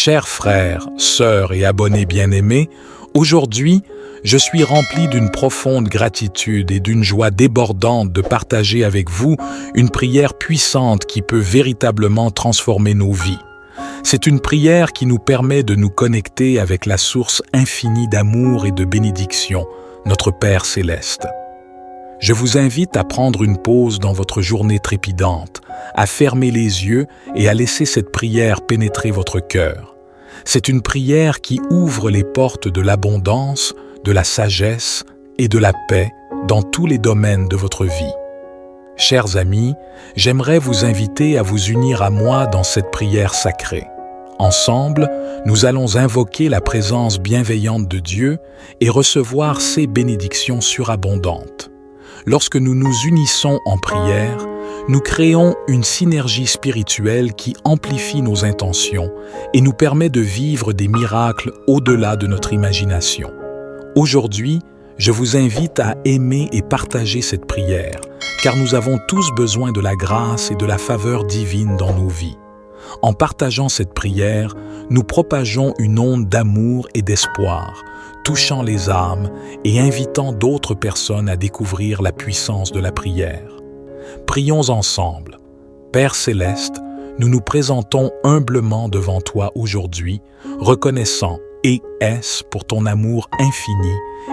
Chers frères, sœurs et abonnés bien-aimés, aujourd'hui, je suis rempli d'une profonde gratitude et d'une joie débordante de partager avec vous une prière puissante qui peut véritablement transformer nos vies. C'est une prière qui nous permet de nous connecter avec la source infinie d'amour et de bénédiction, notre Père céleste. Je vous invite à prendre une pause dans votre journée trépidante, à fermer les yeux et à laisser cette prière pénétrer votre cœur. C'est une prière qui ouvre les portes de l'abondance, de la sagesse et de la paix dans tous les domaines de votre vie. Chers amis, j'aimerais vous inviter à vous unir à moi dans cette prière sacrée. Ensemble, nous allons invoquer la présence bienveillante de Dieu et recevoir ses bénédictions surabondantes. Lorsque nous nous unissons en prière, nous créons une synergie spirituelle qui amplifie nos intentions et nous permet de vivre des miracles au-delà de notre imagination. Aujourd'hui, je vous invite à aimer et partager cette prière, car nous avons tous besoin de la grâce et de la faveur divine dans nos vies. En partageant cette prière, nous propageons une onde d'amour et d'espoir, touchant les âmes et invitant d'autres personnes à découvrir la puissance de la prière. Prions ensemble. Père céleste, nous nous présentons humblement devant toi aujourd'hui, reconnaissant et est-ce pour ton amour infini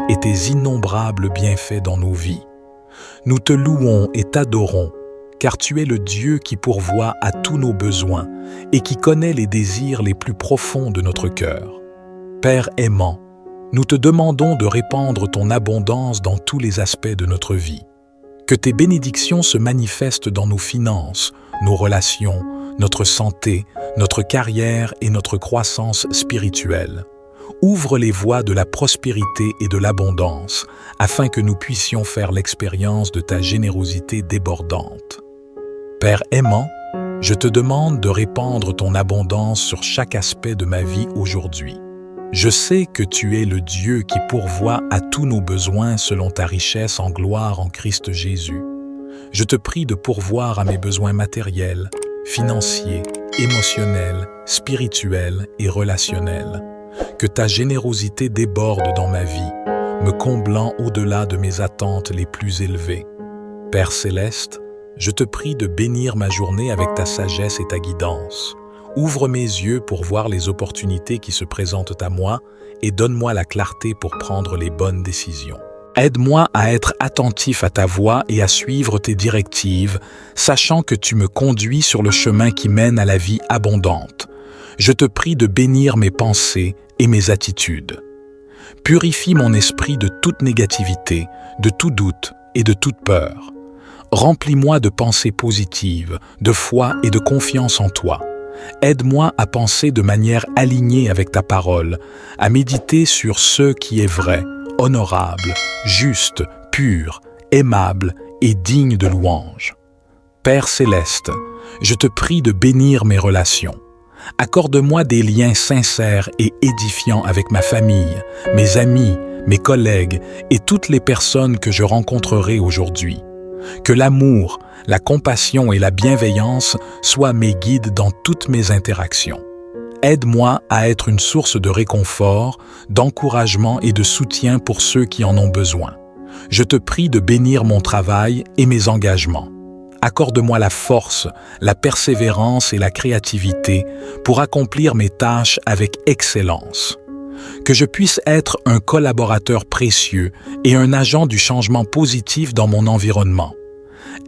et tes innombrables bienfaits dans nos vies. Nous te louons et t'adorons, car tu es le Dieu qui pourvoit à tous nos besoins et qui connaît les désirs les plus profonds de notre cœur. Père aimant, nous te demandons de répandre ton abondance dans tous les aspects de notre vie. Que tes bénédictions se manifestent dans nos finances, nos relations, notre santé, notre carrière et notre croissance spirituelle. Ouvre les voies de la prospérité et de l'abondance, afin que nous puissions faire l'expérience de ta générosité débordante. Père aimant, je te demande de répandre ton abondance sur chaque aspect de ma vie aujourd'hui. Je sais que tu es le Dieu qui pourvoit à tous nos besoins selon ta richesse en gloire en Christ Jésus. Je te prie de pourvoir à mes besoins matériels, financiers, émotionnels, spirituels et relationnels. Que ta générosité déborde dans ma vie, me comblant au-delà de mes attentes les plus élevées. Père céleste, je te prie de bénir ma journée avec ta sagesse et ta guidance. Ouvre mes yeux pour voir les opportunités qui se présentent à moi et donne-moi la clarté pour prendre les bonnes décisions. Aide-moi à être attentif à ta voix et à suivre tes directives, sachant que tu me conduis sur le chemin qui mène à la vie abondante. Je te prie de bénir mes pensées et mes attitudes. Purifie mon esprit de toute négativité, de tout doute et de toute peur. Remplis-moi de pensées positives, de foi et de confiance en toi. Aide-moi à penser de manière alignée avec ta parole, à méditer sur ce qui est vrai, honorable, juste, pur, aimable et digne de louange. Père céleste, je te prie de bénir mes relations. Accorde-moi des liens sincères et édifiants avec ma famille, mes amis, mes collègues et toutes les personnes que je rencontrerai aujourd'hui. Que l'amour, la compassion et la bienveillance soient mes guides dans toutes mes interactions. Aide-moi à être une source de réconfort, d'encouragement et de soutien pour ceux qui en ont besoin. Je te prie de bénir mon travail et mes engagements. Accorde-moi la force, la persévérance et la créativité pour accomplir mes tâches avec excellence. Que je puisse être un collaborateur précieux et un agent du changement positif dans mon environnement.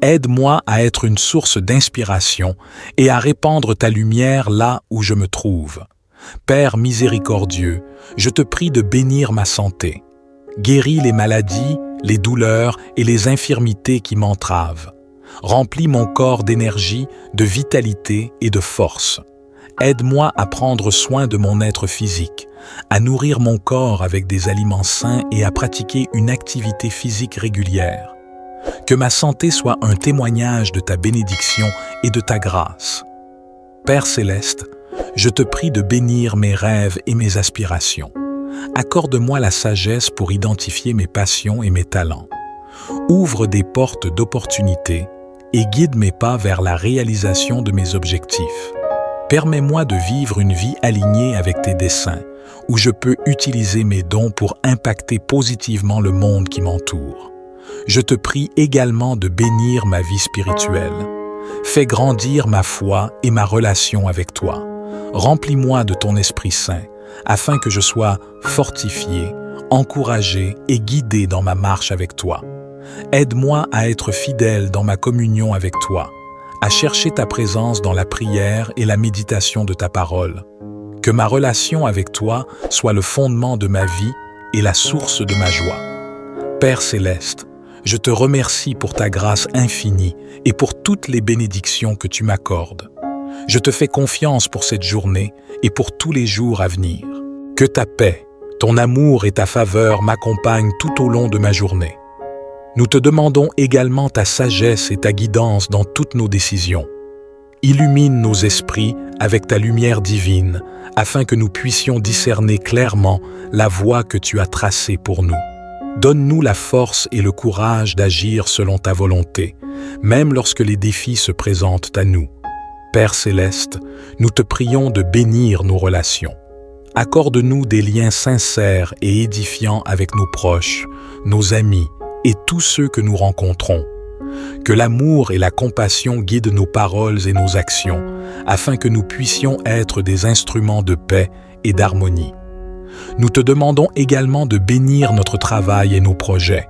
Aide-moi à être une source d'inspiration et à répandre ta lumière là où je me trouve. Père miséricordieux, je te prie de bénir ma santé. Guéris les maladies, les douleurs et les infirmités qui m'entravent. Remplis mon corps d'énergie, de vitalité et de force. Aide-moi à prendre soin de mon être physique, à nourrir mon corps avec des aliments sains et à pratiquer une activité physique régulière. Que ma santé soit un témoignage de ta bénédiction et de ta grâce. Père céleste, je te prie de bénir mes rêves et mes aspirations. Accorde-moi la sagesse pour identifier mes passions et mes talents. Ouvre des portes d'opportunités et guide mes pas vers la réalisation de mes objectifs. Permets-moi de vivre une vie alignée avec tes desseins, où je peux utiliser mes dons pour impacter positivement le monde qui m'entoure. Je te prie également de bénir ma vie spirituelle. Fais grandir ma foi et ma relation avec toi. Remplis-moi de ton Esprit Saint, afin que je sois fortifié, encouragé et guidé dans ma marche avec toi. Aide-moi à être fidèle dans ma communion avec toi, à chercher ta présence dans la prière et la méditation de ta parole. Que ma relation avec toi soit le fondement de ma vie et la source de ma joie. Père céleste, je te remercie pour ta grâce infinie et pour toutes les bénédictions que tu m'accordes. Je te fais confiance pour cette journée et pour tous les jours à venir. Que ta paix, ton amour et ta faveur m'accompagnent tout au long de ma journée. Nous te demandons également ta sagesse et ta guidance dans toutes nos décisions. Illumine nos esprits avec ta lumière divine, afin que nous puissions discerner clairement la voie que tu as tracée pour nous. Donne-nous la force et le courage d'agir selon ta volonté, même lorsque les défis se présentent à nous. Père céleste, nous te prions de bénir nos relations. Accorde-nous des liens sincères et édifiants avec nos proches, nos amis et tous ceux que nous rencontrons. Que l'amour et la compassion guident nos paroles et nos actions, afin que nous puissions être des instruments de paix et d'harmonie. Nous te demandons également de bénir notre travail et nos projets.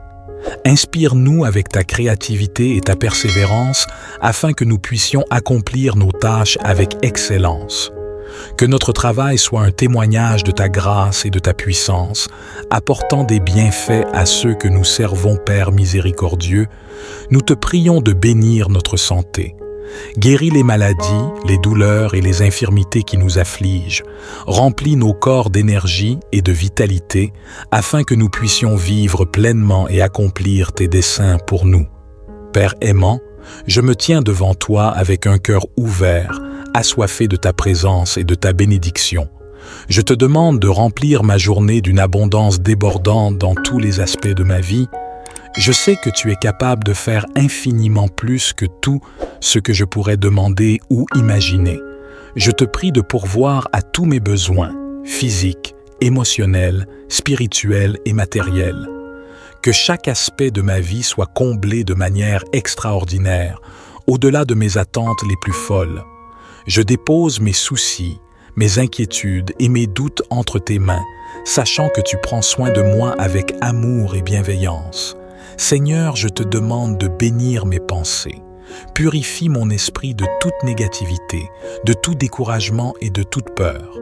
Inspire-nous avec ta créativité et ta persévérance, afin que nous puissions accomplir nos tâches avec excellence. Que notre travail soit un témoignage de ta grâce et de ta puissance, apportant des bienfaits à ceux que nous servons, Père miséricordieux. Nous te prions de bénir notre santé. Guéris les maladies, les douleurs et les infirmités qui nous affligent. Remplis nos corps d'énergie et de vitalité, afin que nous puissions vivre pleinement et accomplir tes desseins pour nous. Père aimant, je me tiens devant toi avec un cœur ouvert, assoiffé de ta présence et de ta bénédiction. Je te demande de remplir ma journée d'une abondance débordante dans tous les aspects de ma vie. Je sais que tu es capable de faire infiniment plus que tout ce que je pourrais demander ou imaginer. Je te prie de pourvoir à tous mes besoins, physiques, émotionnels, spirituels et matériels. Que chaque aspect de ma vie soit comblé de manière extraordinaire, au-delà de mes attentes les plus folles. Je dépose mes soucis, mes inquiétudes et mes doutes entre tes mains, sachant que tu prends soin de moi avec amour et bienveillance. Seigneur, je te demande de bénir mes pensées. Purifie mon esprit de toute négativité, de tout découragement et de toute peur.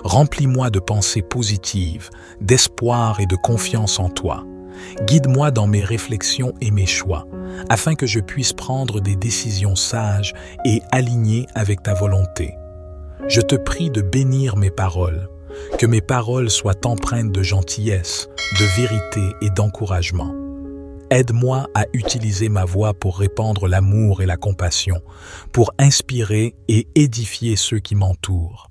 Remplis-moi de pensées positives, d'espoir et de confiance en toi. Guide-moi dans mes réflexions et mes choix, afin que je puisse prendre des décisions sages et alignées avec ta volonté. Je te prie de bénir mes paroles, que mes paroles soient empreintes de gentillesse, de vérité et d'encouragement. Aide-moi à utiliser ma voix pour répandre l'amour et la compassion, pour inspirer et édifier ceux qui m'entourent.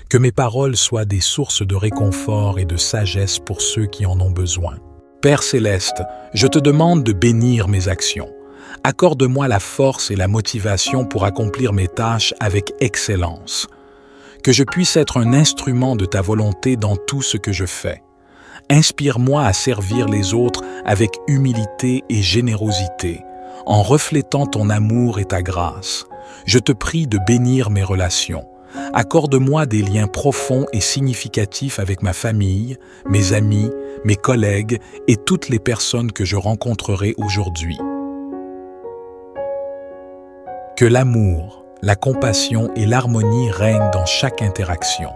Que mes paroles soient des sources de réconfort et de sagesse pour ceux qui en ont besoin. Père céleste, je te demande de bénir mes actions. Accorde-moi la force et la motivation pour accomplir mes tâches avec excellence. Que je puisse être un instrument de ta volonté dans tout ce que je fais. Inspire-moi à servir les autres avec humilité et générosité, en reflétant ton amour et ta grâce. Je te prie de bénir mes relations. Accorde-moi des liens profonds et significatifs avec ma famille, mes amis, mes collègues et toutes les personnes que je rencontrerai aujourd'hui. Que l'amour, la compassion et l'harmonie règnent dans chaque interaction.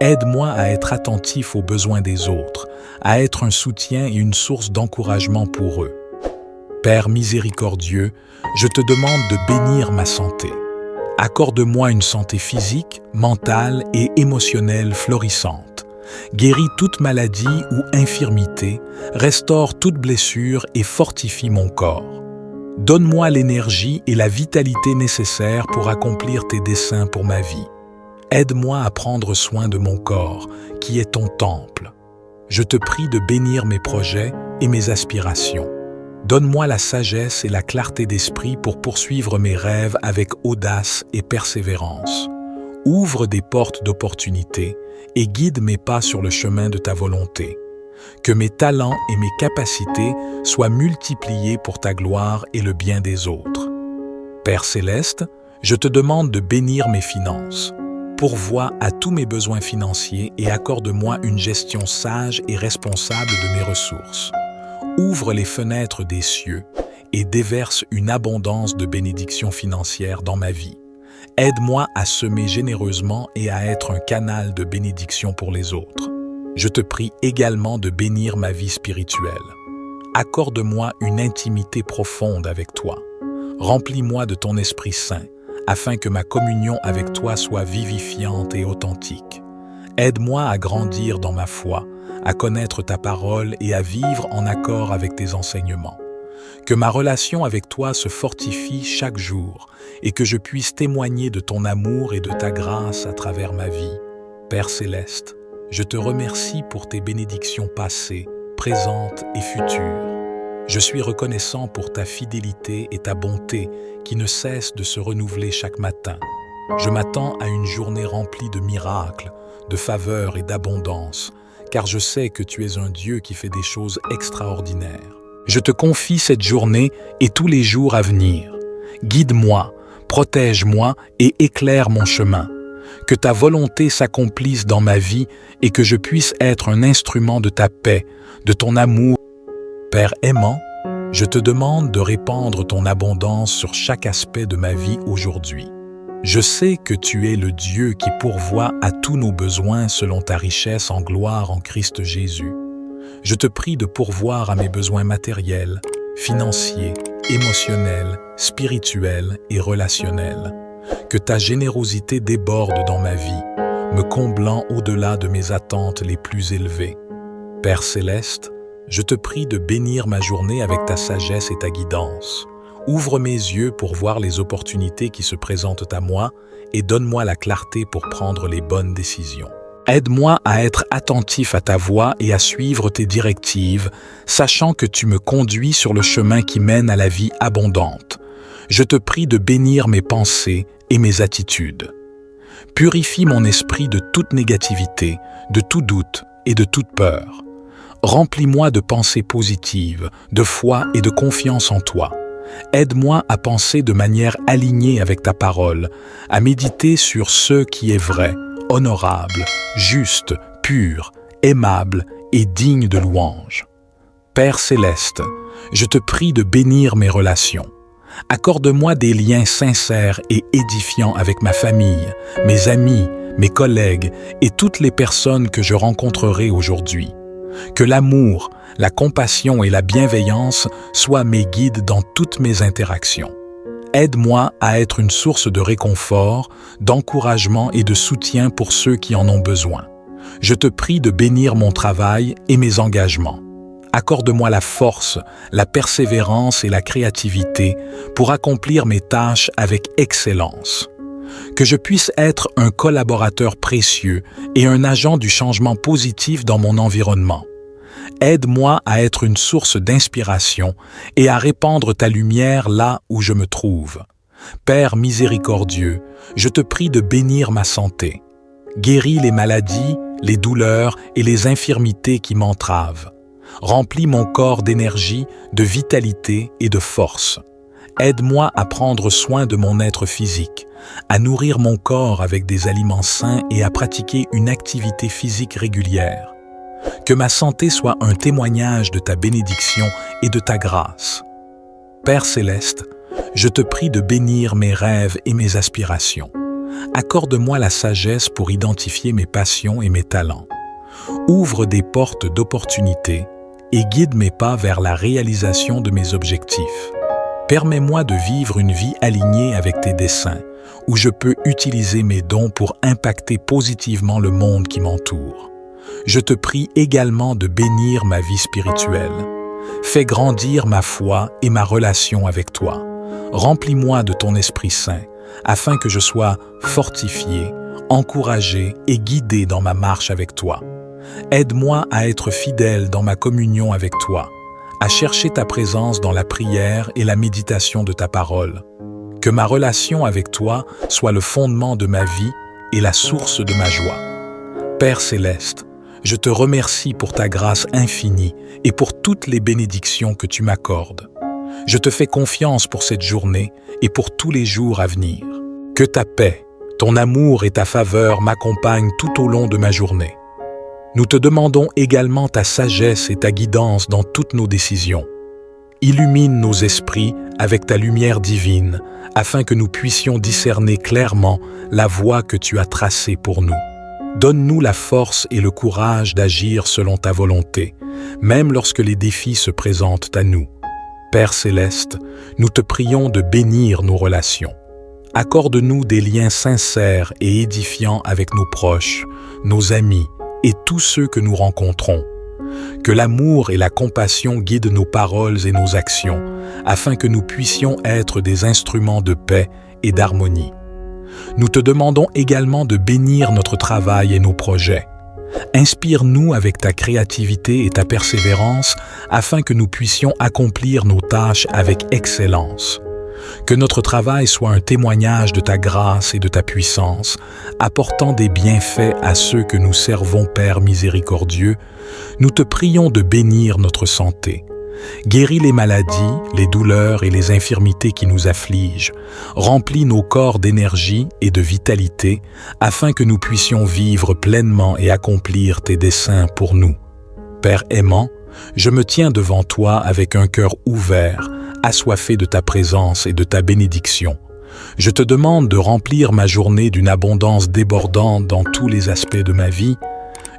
Aide-moi à être attentif aux besoins des autres, à être un soutien et une source d'encouragement pour eux. Père miséricordieux, je te demande de bénir ma santé. Accorde-moi une santé physique, mentale et émotionnelle florissante. Guéris toute maladie ou infirmité, restaure toute blessure et fortifie mon corps. Donne-moi l'énergie et la vitalité nécessaires pour accomplir tes desseins pour ma vie. Aide-moi à prendre soin de mon corps, qui est ton temple. Je te prie de bénir mes projets et mes aspirations. Donne-moi la sagesse et la clarté d'esprit pour poursuivre mes rêves avec audace et persévérance. Ouvre des portes d'opportunité et guide mes pas sur le chemin de ta volonté. Que mes talents et mes capacités soient multipliés pour ta gloire et le bien des autres. Père céleste, je te demande de bénir mes finances. Pourvois à tous mes besoins financiers et accorde-moi une gestion sage et responsable de mes ressources. Ouvre les fenêtres des cieux et déverse une abondance de bénédictions financières dans ma vie. Aide-moi à semer généreusement et à être un canal de bénédiction pour les autres. Je te prie également de bénir ma vie spirituelle. Accorde-moi une intimité profonde avec toi. Remplis-moi de ton Esprit Saint, afin que ma communion avec toi soit vivifiante et authentique. Aide-moi à grandir dans ma foi, à connaître ta parole et à vivre en accord avec tes enseignements. Que ma relation avec toi se fortifie chaque jour et que je puisse témoigner de ton amour et de ta grâce à travers ma vie. Père céleste, je te remercie pour tes bénédictions passées, présentes et futures. Je suis reconnaissant pour ta fidélité et ta bonté qui ne cessent de se renouveler chaque matin. Je m'attends à une journée remplie de miracles, de faveurs et d'abondance, car je sais que tu es un Dieu qui fait des choses extraordinaires. Je te confie cette journée et tous les jours à venir. Guide-moi, protège-moi et éclaire mon chemin. Que ta volonté s'accomplisse dans ma vie et que je puisse être un instrument de ta paix, de ton amour. Père aimant, je te demande de répandre ton abondance sur chaque aspect de ma vie aujourd'hui. Je sais que tu es le Dieu qui pourvoit à tous nos besoins selon ta richesse en gloire en Christ Jésus. Je te prie de pourvoir à mes besoins matériels, financiers, émotionnels, spirituels et relationnels. Que ta générosité déborde dans ma vie, me comblant au-delà de mes attentes les plus élevées. Père céleste, je te prie de bénir ma journée avec ta sagesse et ta guidance. Ouvre mes yeux pour voir les opportunités qui se présentent à moi et donne-moi la clarté pour prendre les bonnes décisions. Aide-moi à être attentif à ta voix et à suivre tes directives, sachant que tu me conduis sur le chemin qui mène à la vie abondante. Je te prie de bénir mes pensées et mes attitudes. Purifie mon esprit de toute négativité, de tout doute et de toute peur. Remplis-moi de pensées positives, de foi et de confiance en toi. Aide-moi à penser de manière alignée avec ta parole, à méditer sur ce qui est vrai, honorable, juste, pur, aimable et digne de louange. Père céleste, je te prie de bénir mes relations. Accorde-moi des liens sincères et édifiants avec ma famille, mes amis, mes collègues et toutes les personnes que je rencontrerai aujourd'hui. Que l'amour, la compassion et la bienveillance soient mes guides dans toutes mes interactions. Aide-moi à être une source de réconfort, d'encouragement et de soutien pour ceux qui en ont besoin. Je te prie de bénir mon travail et mes engagements. Accorde-moi la force, la persévérance et la créativité pour accomplir mes tâches avec excellence. Que je puisse être un collaborateur précieux et un agent du changement positif dans mon environnement. Aide-moi à être une source d'inspiration et à répandre ta lumière là où je me trouve. Père miséricordieux, je te prie de bénir ma santé. Guéris les maladies, les douleurs et les infirmités qui m'entravent. Remplis mon corps d'énergie, de vitalité et de force. Aide-moi à prendre soin de mon être physique, à nourrir mon corps avec des aliments sains et à pratiquer une activité physique régulière. Que ma santé soit un témoignage de ta bénédiction et de ta grâce. Père céleste, je te prie de bénir mes rêves et mes aspirations. Accorde-moi la sagesse pour identifier mes passions et mes talents. Ouvre des portes d'opportunités et guide mes pas vers la réalisation de mes objectifs. Permets-moi de vivre une vie alignée avec tes desseins, où je peux utiliser mes dons pour impacter positivement le monde qui m'entoure. Je te prie également de bénir ma vie spirituelle. Fais grandir ma foi et ma relation avec toi. Remplis-moi de ton Esprit Saint, afin que je sois fortifié, encouragé et guidé dans ma marche avec toi. Aide-moi à être fidèle dans ma communion avec toi, à chercher ta présence dans la prière et la méditation de ta parole. Que ma relation avec toi soit le fondement de ma vie et la source de ma joie. Père céleste, je te remercie pour ta grâce infinie et pour toutes les bénédictions que tu m'accordes. Je te fais confiance pour cette journée et pour tous les jours à venir. Que ta paix, ton amour et ta faveur m'accompagnent tout au long de ma journée. Nous te demandons également ta sagesse et ta guidance dans toutes nos décisions. Illumine nos esprits avec ta lumière divine, afin que nous puissions discerner clairement la voie que tu as tracée pour nous. Donne-nous la force et le courage d'agir selon ta volonté, même lorsque les défis se présentent à nous. Père céleste, nous te prions de bénir nos relations. Accorde-nous des liens sincères et édifiants avec nos proches, nos amis et tous ceux que nous rencontrons. Que l'amour et la compassion guident nos paroles et nos actions, afin que nous puissions être des instruments de paix et d'harmonie. Nous te demandons également de bénir notre travail et nos projets. Inspire-nous avec ta créativité et ta persévérance, afin que nous puissions accomplir nos tâches avec excellence. Que notre travail soit un témoignage de ta grâce et de ta puissance, apportant des bienfaits à ceux que nous servons, Père miséricordieux. Nous te prions de bénir notre santé. Guéris les maladies, les douleurs et les infirmités qui nous affligent. Remplis nos corps d'énergie et de vitalité, afin que nous puissions vivre pleinement et accomplir tes desseins pour nous. Père aimant, je me tiens devant toi avec un cœur ouvert, assoiffé de ta présence et de ta bénédiction. Je te demande de remplir ma journée d'une abondance débordante dans tous les aspects de ma vie.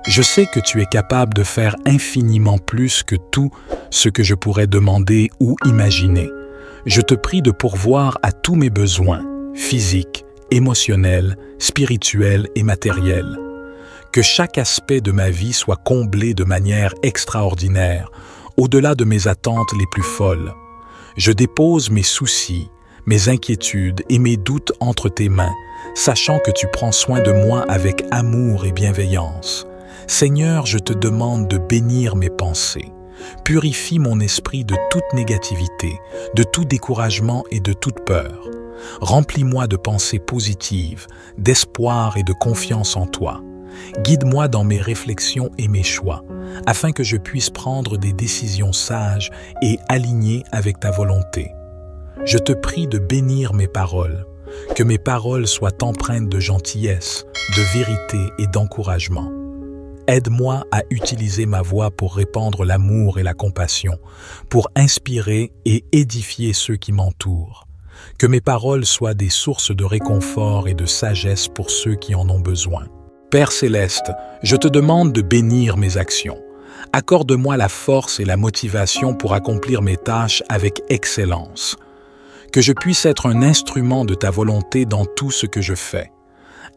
Je sais que tu es capable de faire infiniment plus que tout ce que je pourrais demander ou imaginer. Je te prie de pourvoir à tous mes besoins, physiques, émotionnels, spirituels et matériels. Que chaque aspect de ma vie soit comblé de manière extraordinaire, au-delà de mes attentes les plus folles. Je dépose mes soucis, mes inquiétudes et mes doutes entre tes mains, sachant que tu prends soin de moi avec amour et bienveillance. Seigneur, je te demande de bénir mes pensées. Purifie mon esprit de toute négativité, de tout découragement et de toute peur. Remplis-moi de pensées positives, d'espoir et de confiance en toi. Guide-moi dans mes réflexions et mes choix, afin que je puisse prendre des décisions sages et alignées avec ta volonté. Je te prie de bénir mes paroles, que mes paroles soient empreintes de gentillesse, de vérité et d'encouragement. Aide-moi à utiliser ma voix pour répandre l'amour et la compassion, pour inspirer et édifier ceux qui m'entourent. Que mes paroles soient des sources de réconfort et de sagesse pour ceux qui en ont besoin. Père céleste, je te demande de bénir mes actions. Accorde-moi la force et la motivation pour accomplir mes tâches avec excellence. Que je puisse être un instrument de ta volonté dans tout ce que je fais.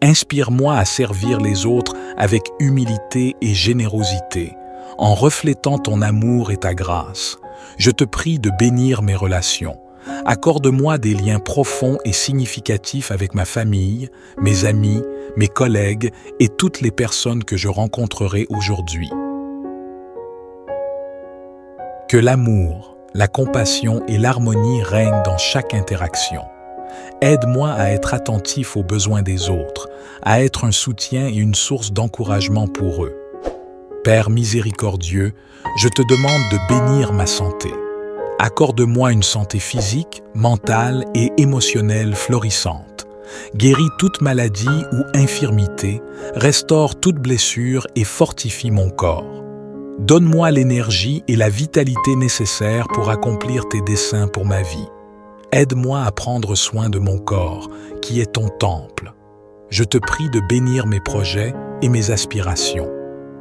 Inspire-moi à servir les autres avec humilité et générosité, en reflétant ton amour et ta grâce. Je te prie de bénir mes relations. Accorde-moi des liens profonds et significatifs avec ma famille, mes amis, mes collègues et toutes les personnes que je rencontrerai aujourd'hui. Que l'amour, la compassion et l'harmonie règnent dans chaque interaction. Aide-moi à être attentif aux besoins des autres, à être un soutien et une source d'encouragement pour eux. Père miséricordieux, je te demande de bénir ma santé. Accorde-moi une santé physique, mentale et émotionnelle florissante. Guéris toute maladie ou infirmité, restaure toute blessure et fortifie mon corps. Donne-moi l'énergie et la vitalité nécessaires pour accomplir tes desseins pour ma vie. Aide-moi à prendre soin de mon corps, qui est ton temple. Je te prie de bénir mes projets et mes aspirations.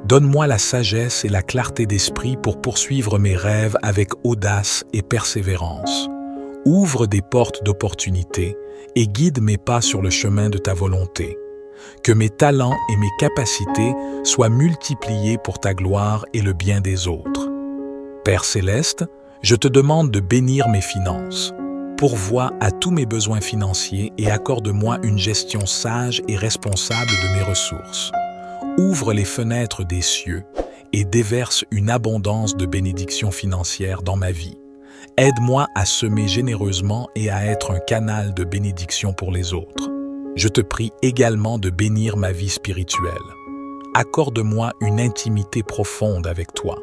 Donne-moi la sagesse et la clarté d'esprit pour poursuivre mes rêves avec audace et persévérance. Ouvre des portes d'opportunités et guide mes pas sur le chemin de ta volonté. Que mes talents et mes capacités soient multipliés pour ta gloire et le bien des autres. Père céleste, je te demande de bénir mes finances. Pourvois à tous mes besoins financiers et accorde-moi une gestion sage et responsable de mes ressources. Ouvre les fenêtres des cieux et déverse une abondance de bénédictions financières dans ma vie. Aide-moi à semer généreusement et à être un canal de bénédiction pour les autres. Je te prie également de bénir ma vie spirituelle. Accorde-moi une intimité profonde avec toi.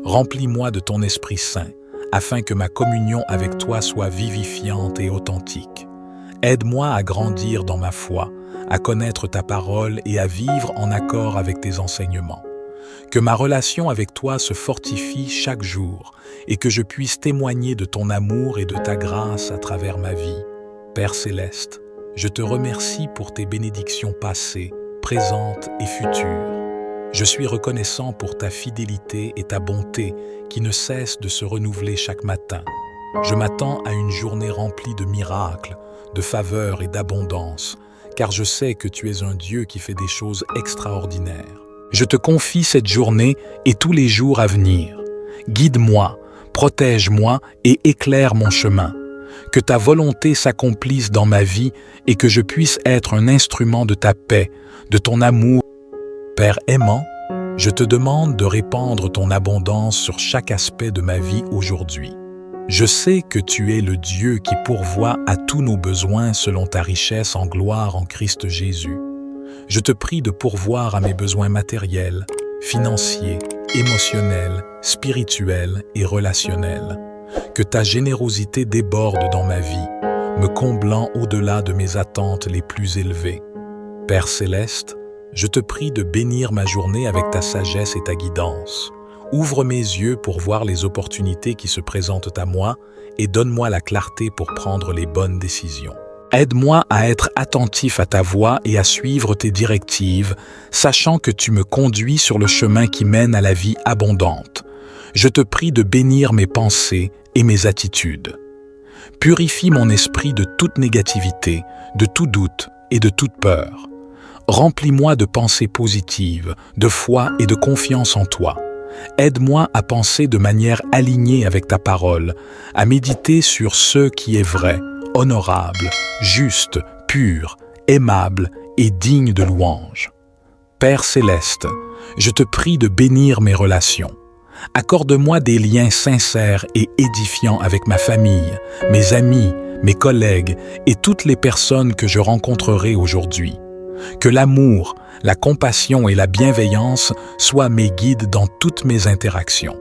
Remplis-moi de ton Esprit Saint, afin que ma communion avec toi soit vivifiante et authentique. Aide-moi à grandir dans ma foi, à connaître ta parole et à vivre en accord avec tes enseignements. Que ma relation avec toi se fortifie chaque jour et que je puisse témoigner de ton amour et de ta grâce à travers ma vie. Père céleste, je te remercie pour tes bénédictions passées, présentes et futures. Je suis reconnaissant pour ta fidélité et ta bonté qui ne cessent de se renouveler chaque matin. Je m'attends à une journée remplie de miracles, de faveurs et d'abondance, car je sais que tu es un Dieu qui fait des choses extraordinaires. Je te confie cette journée et tous les jours à venir. Guide-moi, protège-moi et éclaire mon chemin. Que ta volonté s'accomplisse dans ma vie et que je puisse être un instrument de ta paix, de ton amour. Père aimant, je te demande de répandre ton abondance sur chaque aspect de ma vie aujourd'hui. Je sais que tu es le Dieu qui pourvoit à tous nos besoins selon ta richesse en gloire en Christ Jésus. Je te prie de pourvoir à mes besoins matériels, financiers, émotionnels, spirituels et relationnels. Que ta générosité déborde dans ma vie, me comblant au-delà de mes attentes les plus élevées. Père céleste, je te prie de bénir ma journée avec ta sagesse et ta guidance. Ouvre mes yeux pour voir les opportunités qui se présentent à moi et donne-moi la clarté pour prendre les bonnes décisions. Aide-moi à être attentif à ta voix et à suivre tes directives, sachant que tu me conduis sur le chemin qui mène à la vie abondante. Je te prie de bénir mes pensées et mes attitudes. Purifie mon esprit de toute négativité, de tout doute et de toute peur. Remplis-moi de pensées positives, de foi et de confiance en toi. Aide-moi à penser de manière alignée avec ta parole, à méditer sur ce qui est vrai, honorable, juste, pur, aimable et digne de louange. Père céleste, je te prie de bénir mes relations. Accorde-moi des liens sincères et édifiants avec ma famille, mes amis, mes collègues et toutes les personnes que je rencontrerai aujourd'hui. Que l'amour, la compassion et la bienveillance soient mes guides dans toutes mes interactions.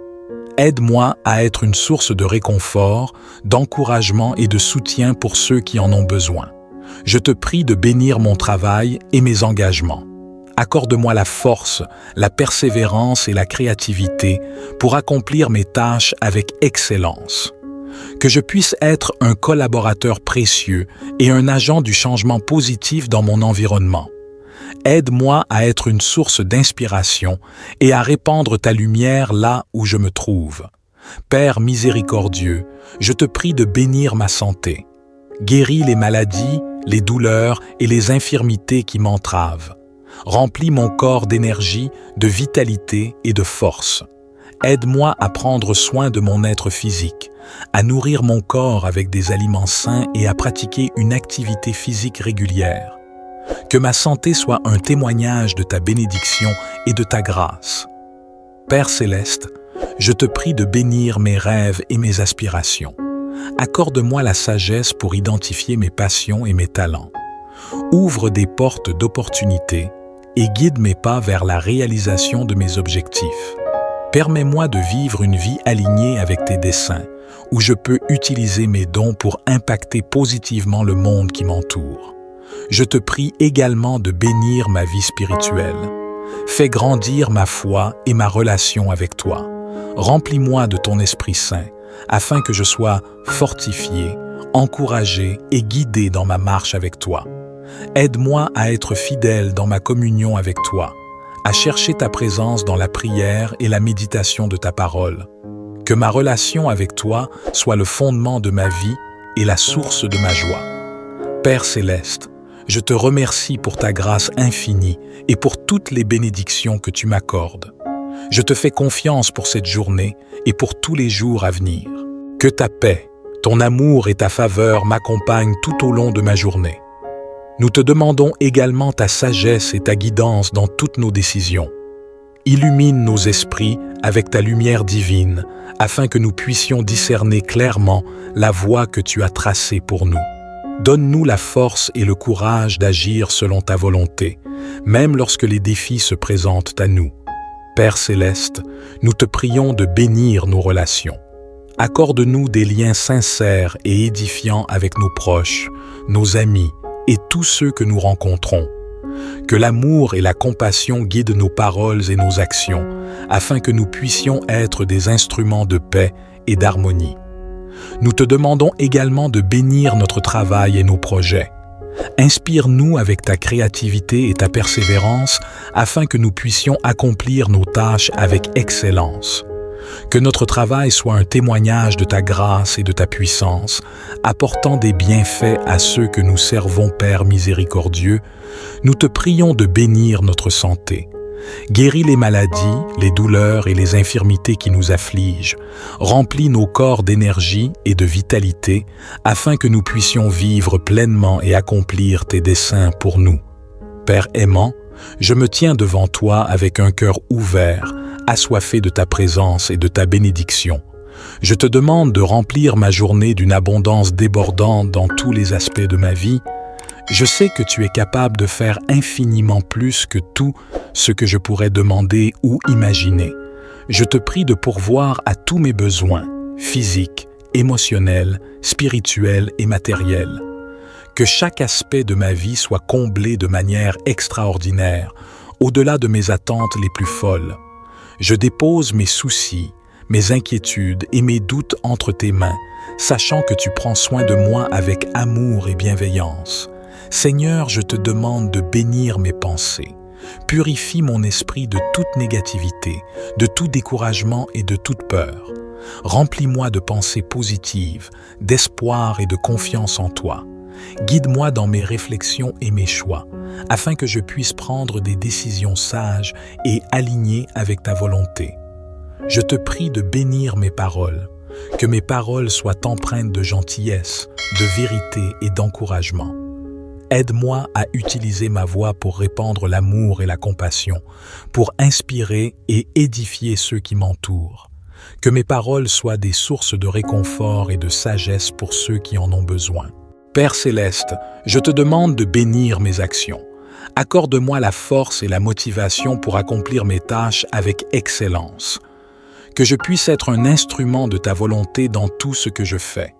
Aide-moi à être une source de réconfort, d'encouragement et de soutien pour ceux qui en ont besoin. Je te prie de bénir mon travail et mes engagements. Accorde-moi la force, la persévérance et la créativité pour accomplir mes tâches avec excellence. Que je puisse être un collaborateur précieux et un agent du changement positif dans mon environnement. Aide-moi à être une source d'inspiration et à répandre ta lumière là où je me trouve. Père miséricordieux, je te prie de bénir ma santé. Guéris les maladies, les douleurs et les infirmités qui m'entravent. Remplis mon corps d'énergie, de vitalité et de force. Aide-moi à prendre soin de mon être physique, à nourrir mon corps avec des aliments sains et à pratiquer une activité physique régulière. Que ma santé soit un témoignage de ta bénédiction et de ta grâce. Père céleste, je te prie de bénir mes rêves et mes aspirations. Accorde-moi la sagesse pour identifier mes passions et mes talents. Ouvre des portes d'opportunités et guide mes pas vers la réalisation de mes objectifs. Permets-moi de vivre une vie alignée avec tes desseins, où je peux utiliser mes dons pour impacter positivement le monde qui m'entoure. Je te prie également de bénir ma vie spirituelle. Fais grandir ma foi et ma relation avec toi. Remplis-moi de ton Esprit Saint, afin que je sois fortifié, encouragé et guidé dans ma marche avec toi. Aide-moi à être fidèle dans ma communion avec toi, à chercher ta présence dans la prière et la méditation de ta parole. Que ma relation avec toi soit le fondement de ma vie et la source de ma joie. Père céleste, je te remercie pour ta grâce infinie et pour toutes les bénédictions que tu m'accordes. Je te fais confiance pour cette journée et pour tous les jours à venir. Que ta paix, ton amour et ta faveur m'accompagnent tout au long de ma journée. Nous te demandons également ta sagesse et ta guidance dans toutes nos décisions. Illumine nos esprits avec ta lumière divine, afin que nous puissions discerner clairement la voie que tu as tracée pour nous. Donne-nous la force et le courage d'agir selon ta volonté, même lorsque les défis se présentent à nous. Père céleste, nous te prions de bénir nos relations. Accorde-nous des liens sincères et édifiants avec nos proches, nos amis et tous ceux que nous rencontrons. Que l'amour et la compassion guident nos paroles et nos actions, afin que nous puissions être des instruments de paix et d'harmonie. Nous te demandons également de bénir notre travail et nos projets. Inspire-nous avec ta créativité et ta persévérance afin que nous puissions accomplir nos tâches avec excellence. Que notre travail soit un témoignage de ta grâce et de ta puissance, apportant des bienfaits à ceux que nous servons, Père miséricordieux. Nous te prions de bénir notre santé. Guéris les maladies, les douleurs et les infirmités qui nous affligent. Remplis nos corps d'énergie et de vitalité, afin que nous puissions vivre pleinement et accomplir tes desseins pour nous. Père aimant, je me tiens devant toi avec un cœur ouvert, assoiffé de ta présence et de ta bénédiction. Je te demande de remplir ma journée d'une abondance débordante dans tous les aspects de ma vie. Je sais que tu es capable de faire infiniment plus que tout ce que je pourrais demander ou imaginer. Je te prie de pourvoir à tous mes besoins, physiques, émotionnels, spirituels et matériels. Que chaque aspect de ma vie soit comblé de manière extraordinaire, au-delà de mes attentes les plus folles. Je dépose mes soucis, mes inquiétudes et mes doutes entre tes mains, sachant que tu prends soin de moi avec amour et bienveillance. Seigneur, je te demande de bénir mes pensées. Purifie mon esprit de toute négativité, de tout découragement et de toute peur. Remplis-moi de pensées positives, d'espoir et de confiance en toi. Guide-moi dans mes réflexions et mes choix, afin que je puisse prendre des décisions sages et alignées avec ta volonté. Je te prie de bénir mes paroles, que mes paroles soient empreintes de gentillesse, de vérité et d'encouragement. Aide-moi à utiliser ma voix pour répandre l'amour et la compassion, pour inspirer et édifier ceux qui m'entourent. Que mes paroles soient des sources de réconfort et de sagesse pour ceux qui en ont besoin. Père céleste, je te demande de bénir mes actions. Accorde-moi la force et la motivation pour accomplir mes tâches avec excellence. Que je puisse être un instrument de ta volonté dans tout ce que je fais.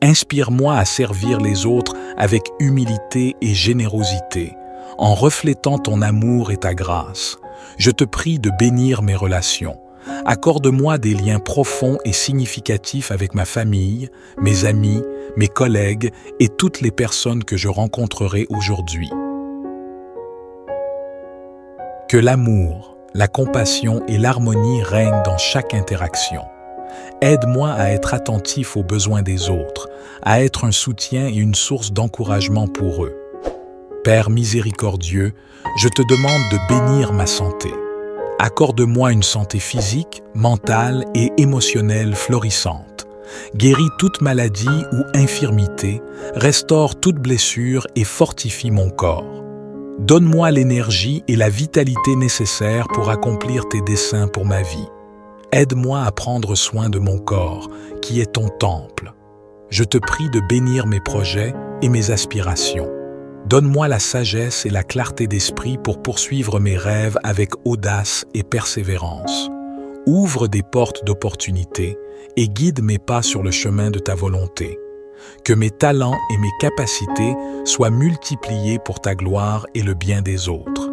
Inspire-moi à servir les autres avec humilité et générosité, en reflétant ton amour et ta grâce. Je te prie de bénir mes relations. Accorde-moi des liens profonds et significatifs avec ma famille, mes amis, mes collègues et toutes les personnes que je rencontrerai aujourd'hui. Que l'amour, la compassion et l'harmonie règnent dans chaque interaction. Aide-moi à être attentif aux besoins des autres, à être un soutien et une source d'encouragement pour eux. Père miséricordieux, je te demande de bénir ma santé. Accorde-moi une santé physique, mentale et émotionnelle florissante. Guéris toute maladie ou infirmité, restaure toute blessure et fortifie mon corps. Donne-moi l'énergie et la vitalité nécessaires pour accomplir tes desseins pour ma vie. Aide-moi à prendre soin de mon corps, qui est ton temple. Je te prie de bénir mes projets et mes aspirations. Donne-moi la sagesse et la clarté d'esprit pour poursuivre mes rêves avec audace et persévérance. Ouvre des portes d'opportunités et guide mes pas sur le chemin de ta volonté. Que mes talents et mes capacités soient multipliés pour ta gloire et le bien des autres.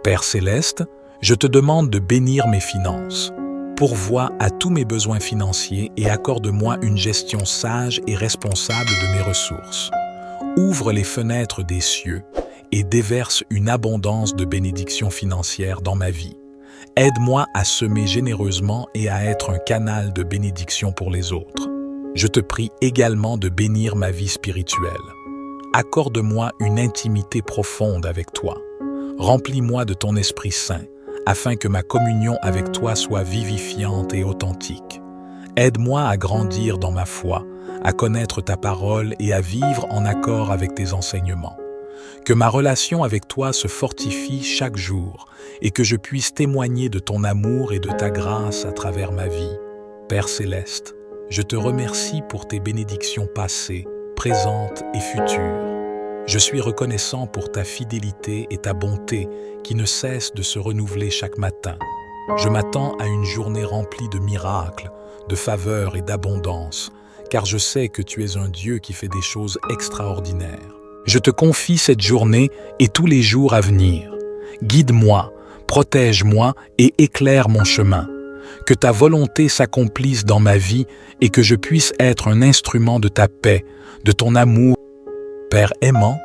Père céleste, je te demande de bénir mes finances. Pourvois à tous mes besoins financiers et accorde-moi une gestion sage et responsable de mes ressources. Ouvre les fenêtres des cieux et déverse une abondance de bénédictions financières dans ma vie. Aide-moi à semer généreusement et à être un canal de bénédiction pour les autres. Je te prie également de bénir ma vie spirituelle. Accorde-moi une intimité profonde avec toi. Remplis-moi de ton Esprit Saint, afin que ma communion avec toi soit vivifiante et authentique. Aide-moi à grandir dans ma foi, à connaître ta parole et à vivre en accord avec tes enseignements. Que ma relation avec toi se fortifie chaque jour et que je puisse témoigner de ton amour et de ta grâce à travers ma vie. Père céleste, je te remercie pour tes bénédictions passées, présente et future. Je suis reconnaissant pour ta fidélité et ta bonté qui ne cessent de se renouveler chaque matin. Je m'attends à une journée remplie de miracles, de faveurs et d'abondance, car je sais que tu es un Dieu qui fait des choses extraordinaires. Je te confie cette journée et tous les jours à venir. Guide-moi, protège-moi et éclaire mon chemin. Que ta volonté s'accomplisse dans ma vie et que je puisse être un instrument de ta paix, de ton amour. Père aimant,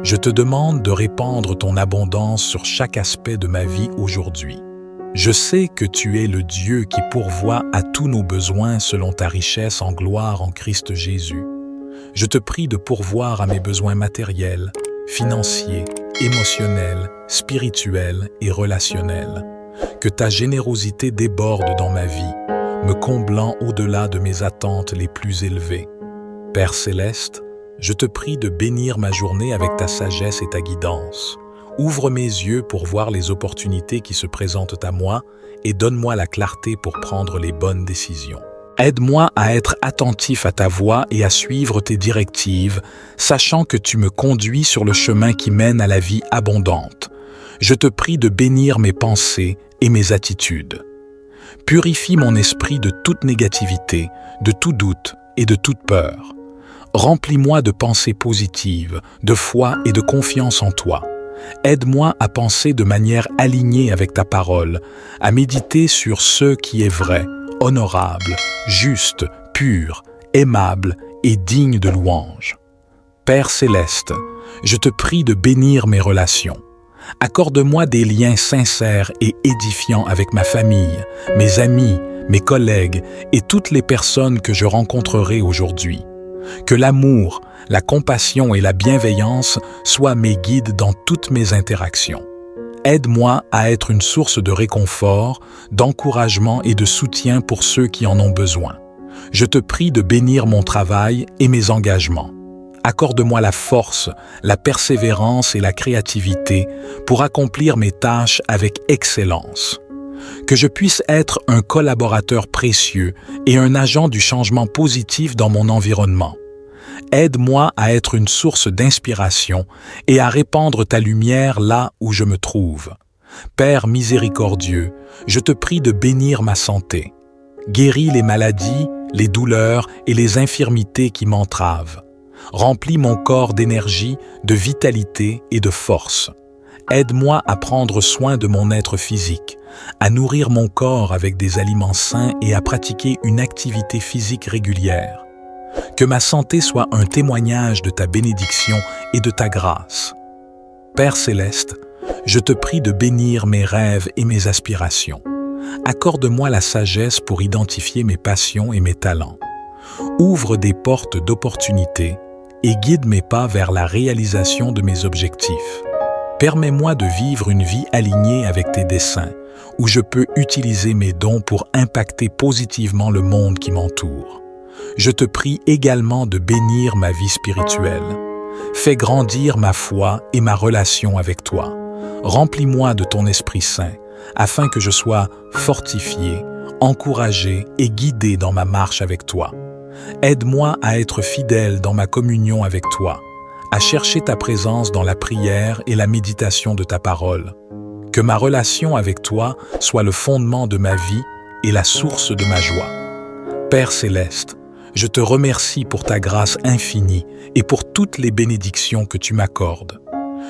je te demande de répandre ton abondance sur chaque aspect de ma vie aujourd'hui. Je sais que tu es le Dieu qui pourvoit à tous nos besoins selon ta richesse en gloire en Christ Jésus. Je te prie de pourvoir à mes besoins matériels, financiers, émotionnels, spirituels et relationnels. Que ta générosité déborde dans ma vie, me comblant au-delà de mes attentes les plus élevées. Père céleste, je te prie de bénir ma journée avec ta sagesse et ta guidance. Ouvre mes yeux pour voir les opportunités qui se présentent à moi et donne-moi la clarté pour prendre les bonnes décisions. Aide-moi à être attentif à ta voix et à suivre tes directives, sachant que tu me conduis sur le chemin qui mène à la vie abondante. Je te prie de bénir mes pensées et mes attitudes. Purifie mon esprit de toute négativité, de tout doute et de toute peur. Remplis-moi de pensées positives, de foi et de confiance en toi. Aide-moi à penser de manière alignée avec ta parole, à méditer sur ce qui est vrai, honorable, juste, pur, aimable et digne de louange. Père céleste, je te prie de bénir mes relations. Accorde-moi des liens sincères et édifiants avec ma famille, mes amis, mes collègues et toutes les personnes que je rencontrerai aujourd'hui. Que l'amour, la compassion et la bienveillance soient mes guides dans toutes mes interactions. Aide-moi à être une source de réconfort, d'encouragement et de soutien pour ceux qui en ont besoin. Je te prie de bénir mon travail et mes engagements. Accorde-moi la force, la persévérance et la créativité pour accomplir mes tâches avec excellence. Que je puisse être un collaborateur précieux et un agent du changement positif dans mon environnement. Aide-moi à être une source d'inspiration et à répandre ta lumière là où je me trouve. Père miséricordieux, je te prie de bénir ma santé. Guéris les maladies, les douleurs et les infirmités qui m'entravent. Remplis mon corps d'énergie, de vitalité et de force. Aide-moi à prendre soin de mon être physique, à nourrir mon corps avec des aliments sains et à pratiquer une activité physique régulière. Que ma santé soit un témoignage de ta bénédiction et de ta grâce. Père céleste, je te prie de bénir mes rêves et mes aspirations. Accorde-moi la sagesse pour identifier mes passions et mes talents. Ouvre des portes d'opportunités et guide mes pas vers la réalisation de mes objectifs. Permets-moi de vivre une vie alignée avec tes desseins, où je peux utiliser mes dons pour impacter positivement le monde qui m'entoure. Je te prie également de bénir ma vie spirituelle. Fais grandir ma foi et ma relation avec toi. Remplis-moi de ton Esprit Saint, afin que je sois fortifié, encouragé et guidé dans ma marche avec toi. Aide-moi à être fidèle dans ma communion avec toi, à chercher ta présence dans la prière et la méditation de ta parole. Que ma relation avec toi soit le fondement de ma vie et la source de ma joie. Père céleste, je te remercie pour ta grâce infinie et pour toutes les bénédictions que tu m'accordes.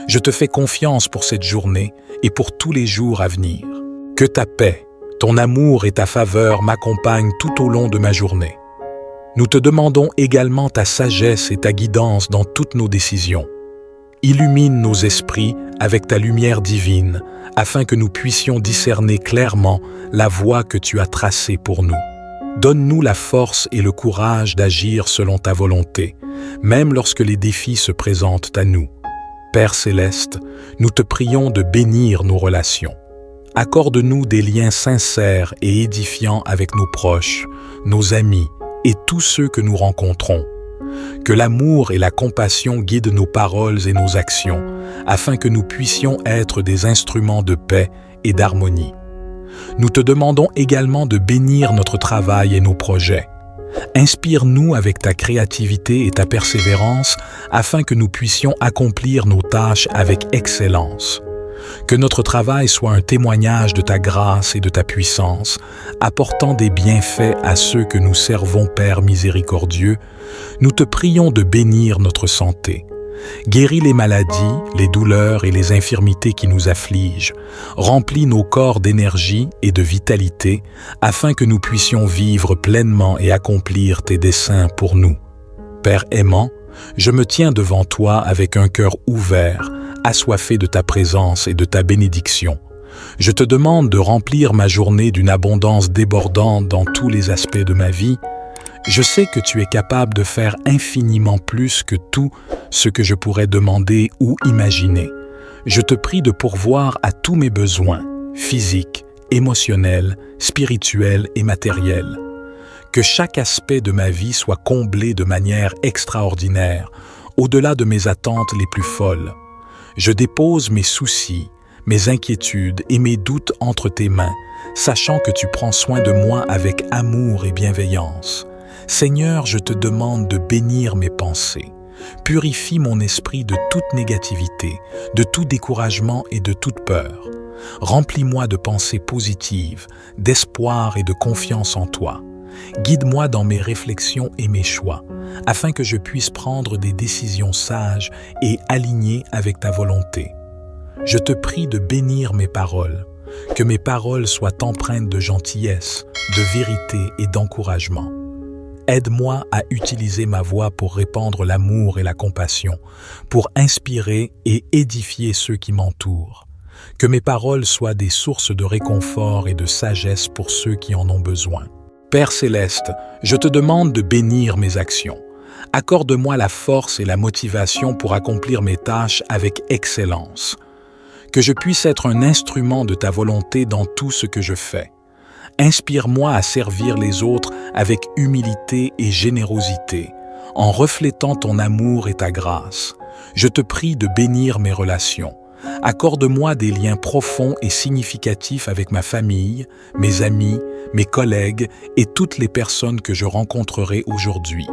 Je te fais confiance pour cette journée et pour tous les jours à venir. Que ta paix, ton amour et ta faveur m'accompagnent tout au long de ma journée. Nous te demandons également ta sagesse et ta guidance dans toutes nos décisions. Illumine nos esprits avec ta lumière divine, afin que nous puissions discerner clairement la voie que tu as tracée pour nous. Donne-nous la force et le courage d'agir selon ta volonté, même lorsque les défis se présentent à nous. Père céleste, nous te prions de bénir nos relations. Accorde-nous des liens sincères et édifiants avec nos proches, nos amis et tous ceux que nous rencontrons. Que l'amour et la compassion guident nos paroles et nos actions, afin que nous puissions être des instruments de paix et d'harmonie. Nous te demandons également de bénir notre travail et nos projets. Inspire-nous avec ta créativité et ta persévérance afin que nous puissions accomplir nos tâches avec excellence. Que notre travail soit un témoignage de ta grâce et de ta puissance, apportant des bienfaits à ceux que nous servons, Père miséricordieux. Nous te prions de bénir notre santé. Guéris les maladies, les douleurs et les infirmités qui nous affligent. Remplis nos corps d'énergie et de vitalité, afin que nous puissions vivre pleinement et accomplir tes desseins pour nous. Père aimant, je me tiens devant toi avec un cœur ouvert, assoiffé de ta présence et de ta bénédiction. Je te demande de remplir ma journée d'une abondance débordante dans tous les aspects de ma vie. Je sais que tu es capable de faire infiniment plus que tout ce que je pourrais demander ou imaginer. Je te prie de pourvoir à tous mes besoins, physiques, émotionnels, spirituels et matériels. Que chaque aspect de ma vie soit comblé de manière extraordinaire, au-delà de mes attentes les plus folles. Je dépose mes soucis, mes inquiétudes et mes doutes entre tes mains, sachant que tu prends soin de moi avec amour et bienveillance. Seigneur, je te demande de bénir mes pensées. Purifie mon esprit de toute négativité, de tout découragement et de toute peur. Remplis-moi de pensées positives, d'espoir et de confiance en toi. Guide-moi dans mes réflexions et mes choix, afin que je puisse prendre des décisions sages et alignées avec ta volonté. Je te prie de bénir mes paroles, que mes paroles soient empreintes de gentillesse, de vérité et d'encouragement. Aide-moi à utiliser ma voix pour répandre l'amour et la compassion, pour inspirer et édifier ceux qui m'entourent. Que mes paroles soient des sources de réconfort et de sagesse pour ceux qui en ont besoin. Père céleste, je te demande de bénir mes actions. Accorde-moi la force et la motivation pour accomplir mes tâches avec excellence. Que je puisse être un instrument de ta volonté dans tout ce que je fais. Inspire-moi à servir les autres avec humilité et générosité, en reflétant ton amour et ta grâce. Je te prie de bénir mes relations. Accorde-moi des liens profonds et significatifs avec ma famille, mes amis, mes collègues et toutes les personnes que je rencontrerai aujourd'hui.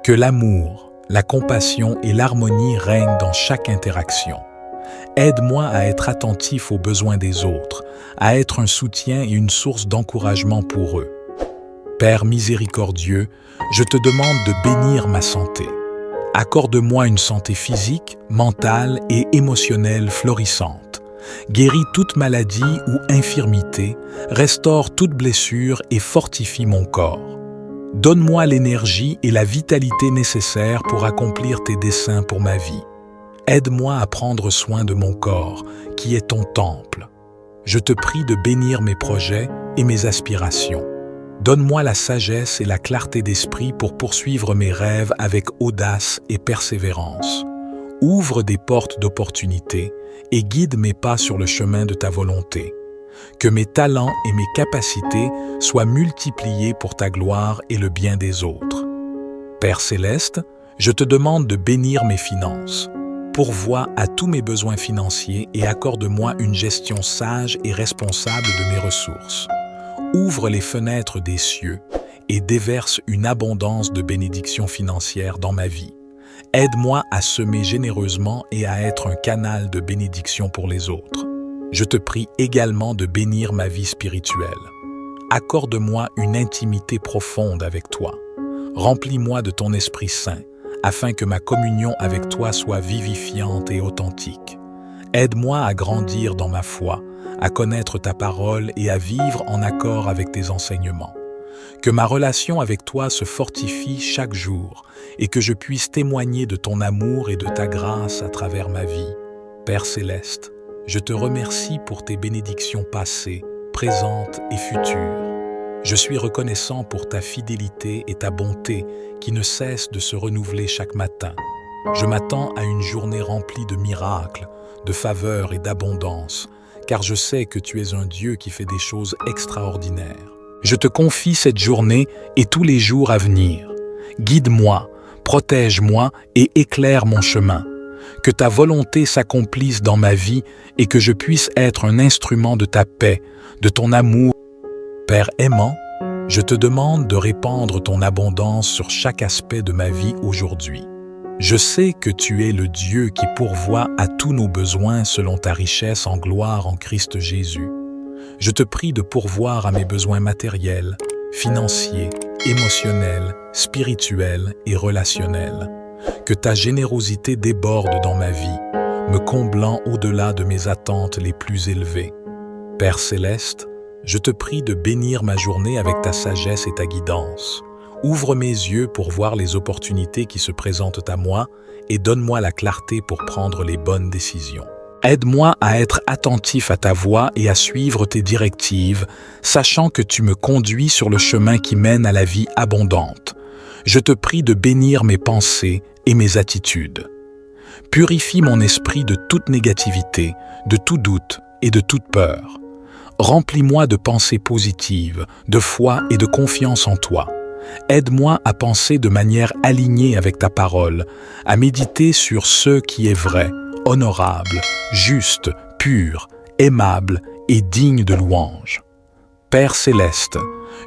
Que l'amour, la compassion et l'harmonie règnent dans chaque interaction. Aide-moi à être attentif aux besoins des autres, à être un soutien et une source d'encouragement pour eux. Père miséricordieux, je te demande de bénir ma santé. Accorde-moi une santé physique, mentale et émotionnelle florissante. Guéris toute maladie ou infirmité, restaure toute blessure et fortifie mon corps. Donne-moi l'énergie et la vitalité nécessaires pour accomplir tes desseins pour ma vie. Aide-moi à prendre soin de mon corps, qui est ton temple. Je te prie de bénir mes projets et mes aspirations. Donne-moi la sagesse et la clarté d'esprit pour poursuivre mes rêves avec audace et persévérance. Ouvre des portes d'opportunités et guide mes pas sur le chemin de ta volonté. Que mes talents et mes capacités soient multipliés pour ta gloire et le bien des autres. Père céleste, je te demande de bénir mes finances. Pourvois à tous mes besoins financiers et accorde-moi une gestion sage et responsable de mes ressources. Ouvre les fenêtres des cieux et déverse une abondance de bénédictions financières dans ma vie. Aide-moi à semer généreusement et à être un canal de bénédiction pour les autres. Je te prie également de bénir ma vie spirituelle. Accorde-moi une intimité profonde avec toi. Remplis-moi de ton Esprit Saint, afin que ma communion avec toi soit vivifiante et authentique. Aide-moi à grandir dans ma foi, à connaître ta parole et à vivre en accord avec tes enseignements. Que ma relation avec toi se fortifie chaque jour et que je puisse témoigner de ton amour et de ta grâce à travers ma vie. Père céleste, je te remercie pour tes bénédictions passées, présentes et futures. Je suis reconnaissant pour ta fidélité et ta bonté qui ne cessent de se renouveler chaque matin. Je m'attends à une journée remplie de miracles, de faveurs et d'abondance, car je sais que tu es un Dieu qui fait des choses extraordinaires. Je te confie cette journée et tous les jours à venir. Guide-moi, protège-moi et éclaire mon chemin. Que ta volonté s'accomplisse dans ma vie et que je puisse être un instrument de ta paix, de ton amour. Père aimant, Je te demande de répandre ton abondance sur chaque aspect de ma vie aujourd'hui. Je sais que tu es le Dieu qui pourvoit à tous nos besoins selon ta richesse en gloire en Christ Jésus. Je te prie de pourvoir à mes besoins matériels, financiers, émotionnels, spirituels et relationnels. Que ta générosité déborde dans ma vie, me comblant au-delà de mes attentes les plus élevées. Père céleste, je te prie de bénir ma journée avec ta sagesse et ta guidance. Ouvre mes yeux pour voir les opportunités qui se présentent à moi et donne-moi la clarté pour prendre les bonnes décisions. Aide-moi à être attentif à ta voix et à suivre tes directives, sachant que tu me conduis sur le chemin qui mène à la vie abondante. Je te prie de bénir mes pensées et mes attitudes. Purifie mon esprit de toute négativité, de tout doute et de toute peur. Remplis-moi de pensées positives, de foi et de confiance en toi. Aide-moi à penser de manière alignée avec ta parole, à méditer sur ce qui est vrai, honorable, juste, pur, aimable et digne de louange. Père céleste,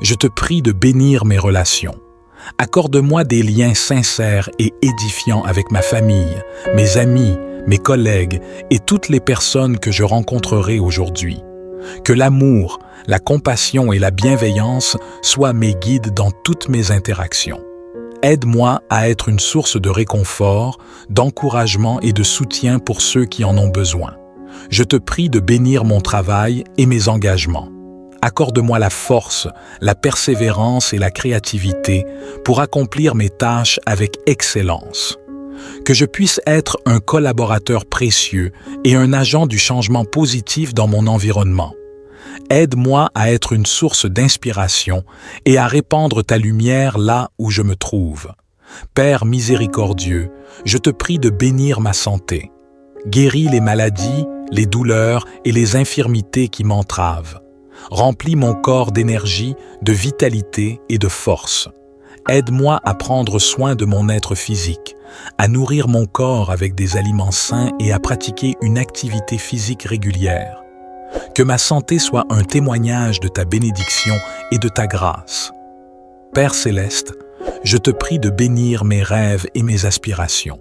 je te prie de bénir mes relations. Accorde-moi des liens sincères et édifiants avec ma famille, mes amis, mes collègues et toutes les personnes que je rencontrerai aujourd'hui. Que l'amour, la compassion et la bienveillance soient mes guides dans toutes mes interactions. Aide-moi à être une source de réconfort, d'encouragement et de soutien pour ceux qui en ont besoin. Je te prie de bénir mon travail et mes engagements. Accorde-moi la force, la persévérance et la créativité pour accomplir mes tâches avec excellence. Que je puisse être un collaborateur précieux et un agent du changement positif dans mon environnement. Aide-moi à être une source d'inspiration et à répandre ta lumière là où je me trouve. Père miséricordieux, je te prie de bénir ma santé. Guéris les maladies, les douleurs et les infirmités qui m'entravent. Remplis mon corps d'énergie, de vitalité et de force. Aide-moi à prendre soin de mon être physique, à nourrir mon corps avec des aliments sains et à pratiquer une activité physique régulière. Que ma santé soit un témoignage de ta bénédiction et de ta grâce. Père céleste, je te prie de bénir mes rêves et mes aspirations.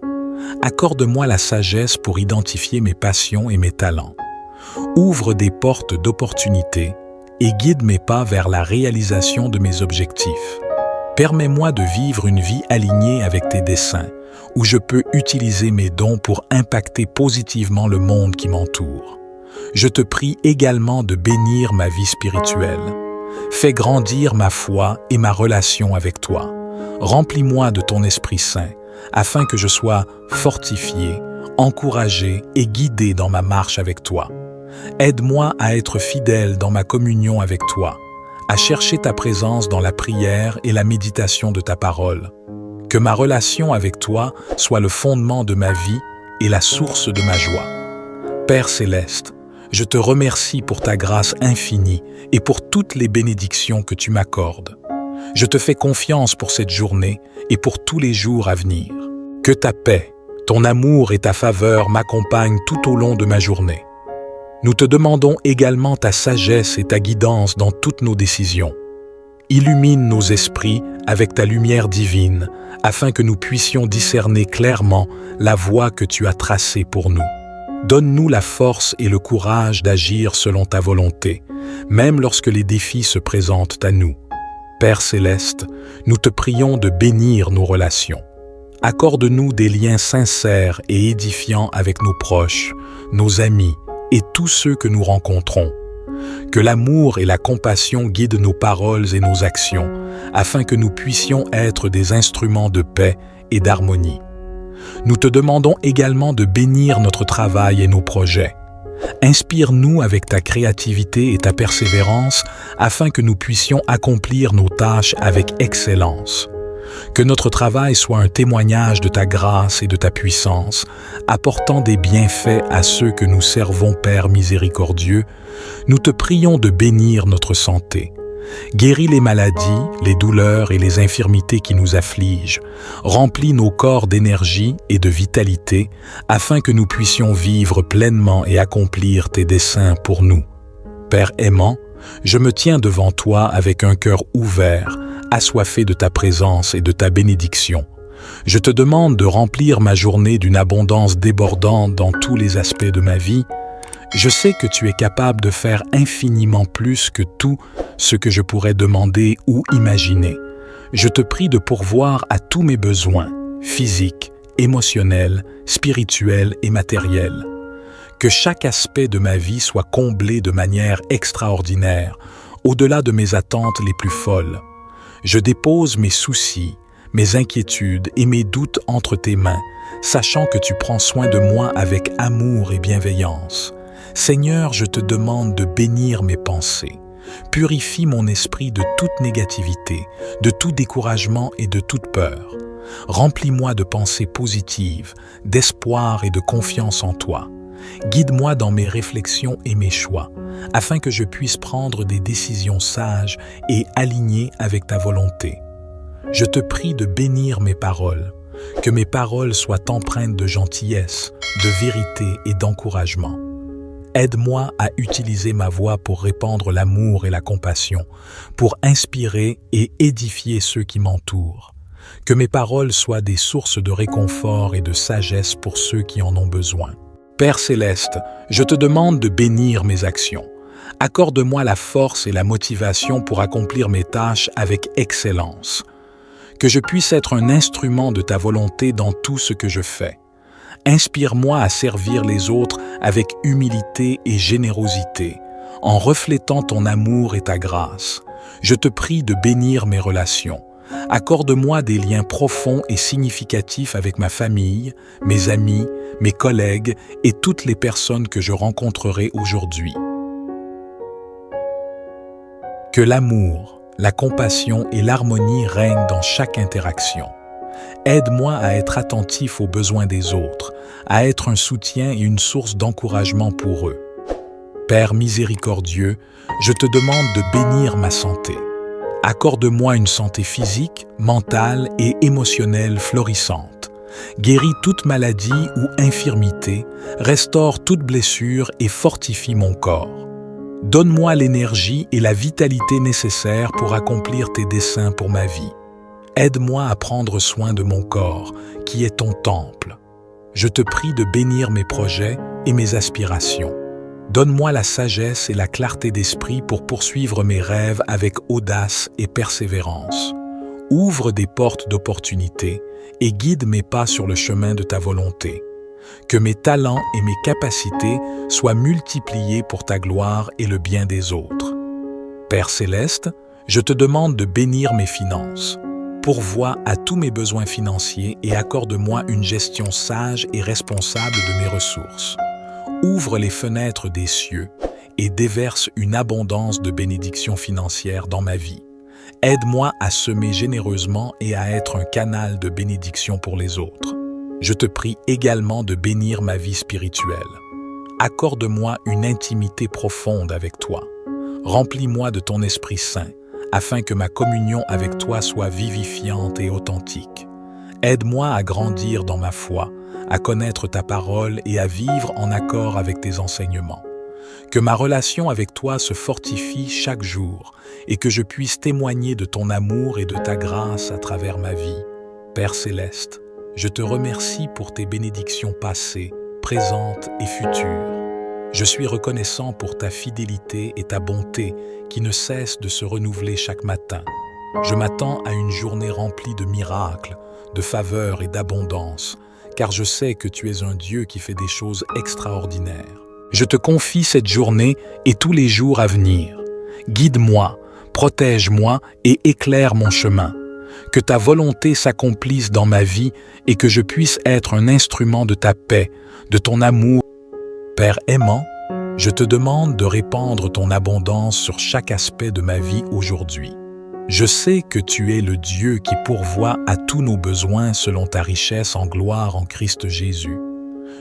Accorde-moi la sagesse pour identifier mes passions et mes talents. Ouvre des portes d'opportunités et guide mes pas vers la réalisation de mes objectifs. Permets-moi de vivre une vie alignée avec tes desseins, où je peux utiliser mes dons pour impacter positivement le monde qui m'entoure. Je te prie également de bénir ma vie spirituelle. Fais grandir ma foi et ma relation avec toi. Remplis-moi de ton Esprit Saint, afin que je sois fortifié, encouragé et guidé dans ma marche avec toi. Aide-moi à être fidèle dans ma communion avec toi, à chercher ta présence dans la prière et la méditation de ta parole. Que ma relation avec toi soit le fondement de ma vie et la source de ma joie. Père céleste, je te remercie pour ta grâce infinie et pour toutes les bénédictions que tu m'accordes. Je te fais confiance pour cette journée et pour tous les jours à venir. Que ta paix, ton amour et ta faveur m'accompagnent tout au long de ma journée. Nous te demandons également ta sagesse et ta guidance dans toutes nos décisions. Illumine nos esprits avec ta lumière divine, afin que nous puissions discerner clairement la voie que tu as tracée pour nous. Donne-nous la force et le courage d'agir selon ta volonté, même lorsque les défis se présentent à nous. Père céleste, nous te prions de bénir nos relations. Accorde-nous des liens sincères et édifiants avec nos proches, nos amis et tous ceux que nous rencontrons. Que l'amour et la compassion guident nos paroles et nos actions, afin que nous puissions être des instruments de paix et d'harmonie. Nous te demandons également de bénir notre travail et nos projets. Inspire-nous avec ta créativité et ta persévérance afin que nous puissions accomplir nos tâches avec excellence. Que notre travail soit un témoignage de ta grâce et de ta puissance, apportant des bienfaits à ceux que nous servons, Père miséricordieux. Nous te prions de bénir notre santé. Guéris les maladies, les douleurs et les infirmités qui nous affligent. Remplis nos corps d'énergie et de vitalité, afin que nous puissions vivre pleinement et accomplir tes desseins pour nous. Père aimant, Je me tiens devant toi avec un cœur ouvert, assoiffé de ta présence et de ta bénédiction. Je te demande de remplir ma journée d'une abondance débordante dans tous les aspects de ma vie. Je sais que tu es capable de faire infiniment plus que tout ce que je pourrais demander ou imaginer. Je te prie de pourvoir à tous mes besoins, physiques, émotionnels, spirituels et matériels. Que chaque aspect de ma vie soit comblé de manière extraordinaire, au-delà de mes attentes les plus folles. Je dépose mes soucis, mes inquiétudes et mes doutes entre tes mains, sachant que tu prends soin de moi avec amour et bienveillance. Seigneur, je te demande de bénir mes pensées. Purifie mon esprit de toute négativité, de tout découragement et de toute peur. Remplis-moi de pensées positives, d'espoir et de confiance en toi. Guide-moi dans mes réflexions et mes choix, afin que je puisse prendre des décisions sages et alignées avec ta volonté. Je te prie de bénir mes paroles, que mes paroles soient empreintes de gentillesse, de vérité et d'encouragement. Aide-moi à utiliser ma voix pour répandre l'amour et la compassion, pour inspirer et édifier ceux qui m'entourent. Que mes paroles soient des sources de réconfort et de sagesse pour ceux qui en ont besoin. Père céleste, je te demande de bénir mes actions. Accorde-moi la force et la motivation pour accomplir mes tâches avec excellence. Que je puisse être un instrument de ta volonté dans tout ce que je fais. Inspire-moi à servir les autres avec humilité et générosité, en reflétant ton amour et ta grâce. Je te prie de bénir mes relations. Accorde-moi des liens profonds et significatifs avec ma famille, mes amis, mes collègues et toutes les personnes que je rencontrerai aujourd'hui. Que l'amour, la compassion et l'harmonie règnent dans chaque interaction. Aide-moi à être attentif aux besoins des autres, à être un soutien et une source d'encouragement pour eux. Père miséricordieux, je te demande de bénir ma santé. Accorde-moi une santé physique, mentale et émotionnelle florissante. Guéris toute maladie ou infirmité, restaure toute blessure et fortifie mon corps. Donne-moi l'énergie et la vitalité nécessaires pour accomplir tes desseins pour ma vie. Aide-moi à prendre soin de mon corps, qui est ton temple. Je te prie de bénir mes projets et mes aspirations. Donne-moi la sagesse et la clarté d'esprit pour poursuivre mes rêves avec audace et persévérance. Ouvre des portes d'opportunités et guide mes pas sur le chemin de ta volonté. Que mes talents et mes capacités soient multipliés pour ta gloire et le bien des autres. Père céleste, je te demande de bénir mes finances. Pourvois à tous mes besoins financiers et accorde-moi une gestion sage et responsable de mes ressources. Ouvre les fenêtres des cieux et déverse une abondance de bénédictions financières dans ma vie. Aide-moi à semer généreusement et à être un canal de bénédiction pour les autres. Je te prie également de bénir ma vie spirituelle. Accorde-moi une intimité profonde avec toi. Remplis-moi de ton Esprit Saint, afin que ma communion avec toi soit vivifiante et authentique. Aide-moi à grandir dans ma foi, à connaître ta parole et à vivre en accord avec tes enseignements. Que ma relation avec toi se fortifie chaque jour et que je puisse témoigner de ton amour et de ta grâce à travers ma vie. Père céleste, je te remercie pour tes bénédictions passées, présentes et futures. Je suis reconnaissant pour ta fidélité et ta bonté qui ne cessent de se renouveler chaque matin. Je m'attends à une journée remplie de miracles, de faveurs et d'abondance, car je sais que tu es un Dieu qui fait des choses extraordinaires. Je te confie cette journée et tous les jours à venir. Guide-moi, protège-moi et éclaire mon chemin. Que ta volonté s'accomplisse dans ma vie et que je puisse être un instrument de ta paix, de ton amour. Père aimant, je te demande de répandre ton abondance sur chaque aspect de ma vie aujourd'hui. Je sais que tu es le Dieu qui pourvoit à tous nos besoins selon ta richesse en gloire en Christ Jésus.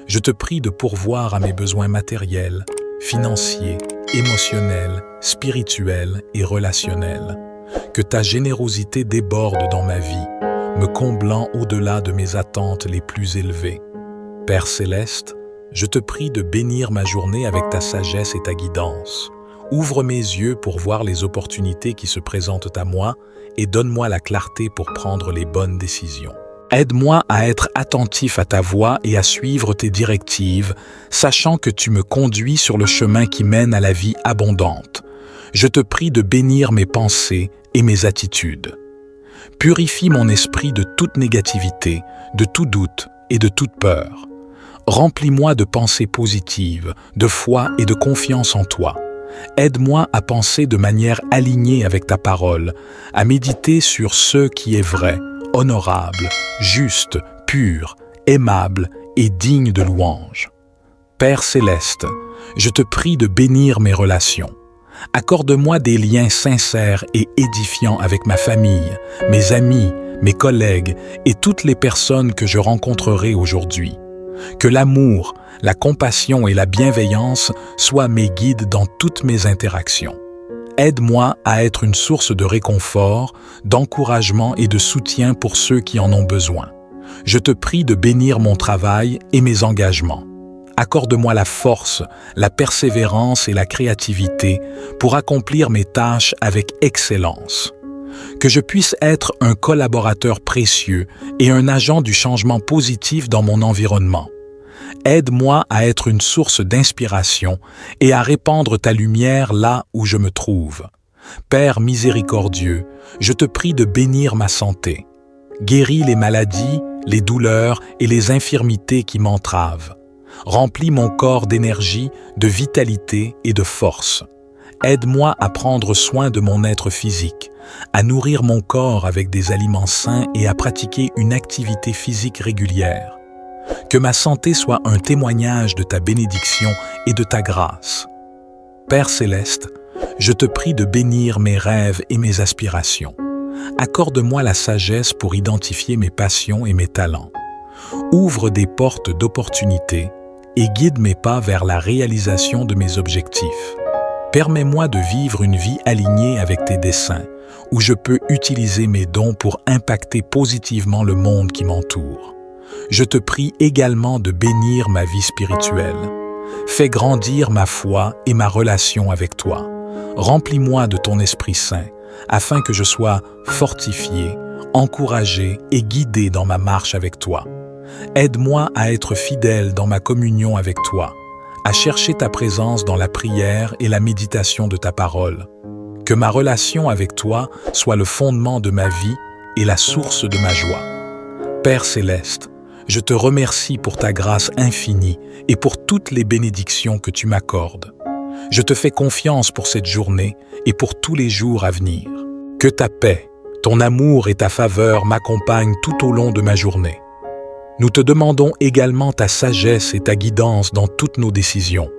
Je te prie de pourvoir à mes besoins matériels, financiers, émotionnels, spirituels et relationnels. Que ta générosité déborde dans ma vie, me comblant au-delà de mes attentes les plus élevées. Père céleste, je te prie de bénir ma journée avec ta sagesse et ta guidance. Ouvre mes yeux pour voir les opportunités qui se présentent à moi et donne-moi la clarté pour prendre les bonnes décisions. Aide-moi à être attentif à ta voix et à suivre tes directives, sachant que tu me conduis sur le chemin qui mène à la vie abondante. Je te prie de bénir mes pensées et mes attitudes. Purifie mon esprit de toute négativité, de tout doute et de toute peur. Remplis-moi de pensées positives, de foi et de confiance en toi. Aide-moi à penser de manière alignée avec ta parole, à méditer sur ce qui est vrai, honorable, juste, pur, aimable et digne de louange. Père céleste, je te prie de bénir mes relations. Accorde-moi des liens sincères et édifiants avec ma famille, mes amis, mes collègues et toutes les personnes que je rencontrerai aujourd'hui. Que l'amour, la compassion et la bienveillance soient mes guides dans toutes mes interactions. Aide-moi à être une source de réconfort, d'encouragement et de soutien pour ceux qui en ont besoin. Je te prie de bénir mon travail et mes engagements. Accorde-moi la force, la persévérance et la créativité pour accomplir mes tâches avec excellence. Que je puisse être un collaborateur précieux et un agent du changement positif dans mon environnement. Aide-moi à être une source d'inspiration et à répandre ta lumière là où je me trouve. Père miséricordieux, je te prie de bénir ma santé. Guéris les maladies, les douleurs et les infirmités qui m'entravent. Remplis mon corps d'énergie, de vitalité et de force. Aide-moi à prendre soin de mon être physique, à nourrir mon corps avec des aliments sains et à pratiquer une activité physique régulière. Que ma santé soit un témoignage de ta bénédiction et de ta grâce. Père céleste, je te prie de bénir mes rêves et mes aspirations. Accorde-moi la sagesse pour identifier mes passions et mes talents. Ouvre des portes d'opportunités et guide mes pas vers la réalisation de mes objectifs. Permets-moi de vivre une vie alignée avec tes desseins, où je peux utiliser mes dons pour impacter positivement le monde qui m'entoure. Je te prie également de bénir ma vie spirituelle. Fais grandir ma foi et ma relation avec toi. Remplis-moi de ton Esprit Saint, afin que je sois fortifié, encouragé et guidé dans ma marche avec toi. Aide-moi à être fidèle dans ma communion avec toi, à chercher ta présence dans la prière et la méditation de ta parole. Que ma relation avec toi soit le fondement de ma vie et la source de ma joie. Père céleste, je te remercie pour ta grâce infinie et pour toutes les bénédictions que tu m'accordes. Je te fais confiance pour cette journée et pour tous les jours à venir. Que ta paix, ton amour et ta faveur m'accompagnent tout au long de ma journée. Nous te demandons également ta sagesse et ta guidance dans toutes nos décisions.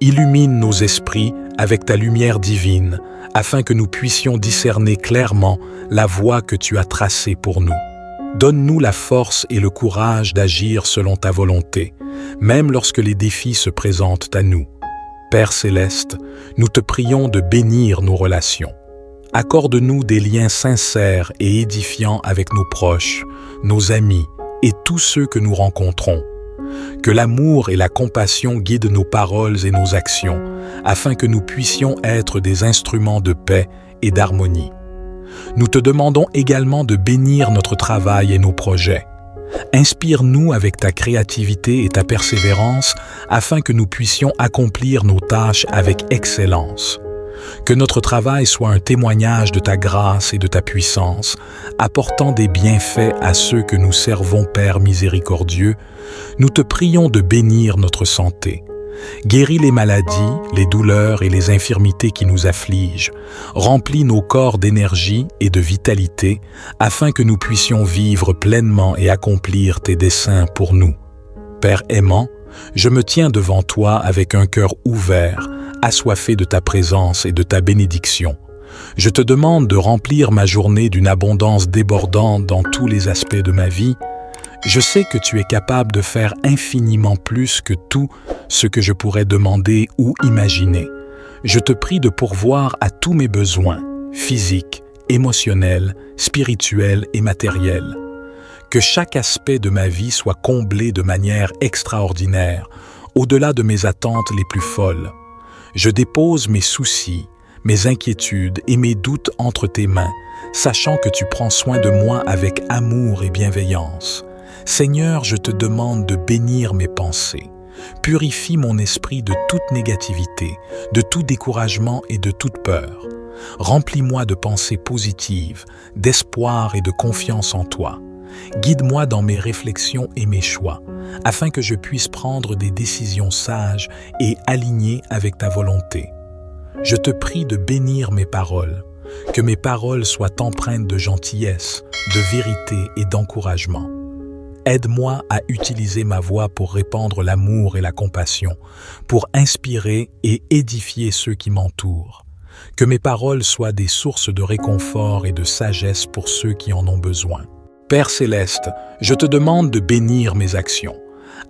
Illumine nos esprits avec ta lumière divine, afin que nous puissions discerner clairement la voie que tu as tracée pour nous. Donne-nous la force et le courage d'agir selon ta volonté, même lorsque les défis se présentent à nous. Père céleste, nous te prions de bénir nos relations. Accorde-nous des liens sincères et édifiants avec nos proches, nos amis et tous ceux que nous rencontrons. Que l'amour et la compassion guident nos paroles et nos actions, afin que nous puissions être des instruments de paix et d'harmonie. Nous te demandons également de bénir notre travail et nos projets. Inspire-nous avec ta créativité et ta persévérance afin que nous puissions accomplir nos tâches avec excellence. Que notre travail soit un témoignage de ta grâce et de ta puissance, apportant des bienfaits à ceux que nous servons, Père miséricordieux. Nous te prions de bénir notre santé. Guéris les maladies, les douleurs et les infirmités qui nous affligent. Remplis nos corps d'énergie et de vitalité, afin que nous puissions vivre pleinement et accomplir tes desseins pour nous. Père aimant, je me tiens devant toi avec un cœur ouvert, assoiffé de ta présence et de ta bénédiction. Je te demande de remplir ma journée d'une abondance débordante dans tous les aspects de ma vie. Je sais que tu es capable de faire infiniment plus que tout ce que je pourrais demander ou imaginer. Je te prie de pourvoir à tous mes besoins, physiques, émotionnels, spirituels et matériels. Que chaque aspect de ma vie soit comblé de manière extraordinaire, au-delà de mes attentes les plus folles. Je dépose mes soucis, mes inquiétudes et mes doutes entre tes mains, sachant que tu prends soin de moi avec amour et bienveillance. Seigneur, je te demande de bénir mes pensées. Purifie mon esprit de toute négativité, de tout découragement et de toute peur. Remplis-moi de pensées positives, d'espoir et de confiance en toi. Guide-moi dans mes réflexions et mes choix, afin que je puisse prendre des décisions sages et alignées avec ta volonté. Je te prie de bénir mes paroles, que mes paroles soient empreintes de gentillesse, de vérité et d'encouragement. Aide-moi à utiliser ma voix pour répandre l'amour et la compassion, pour inspirer et édifier ceux qui m'entourent. Que mes paroles soient des sources de réconfort et de sagesse pour ceux qui en ont besoin. Père céleste, je te demande de bénir mes actions.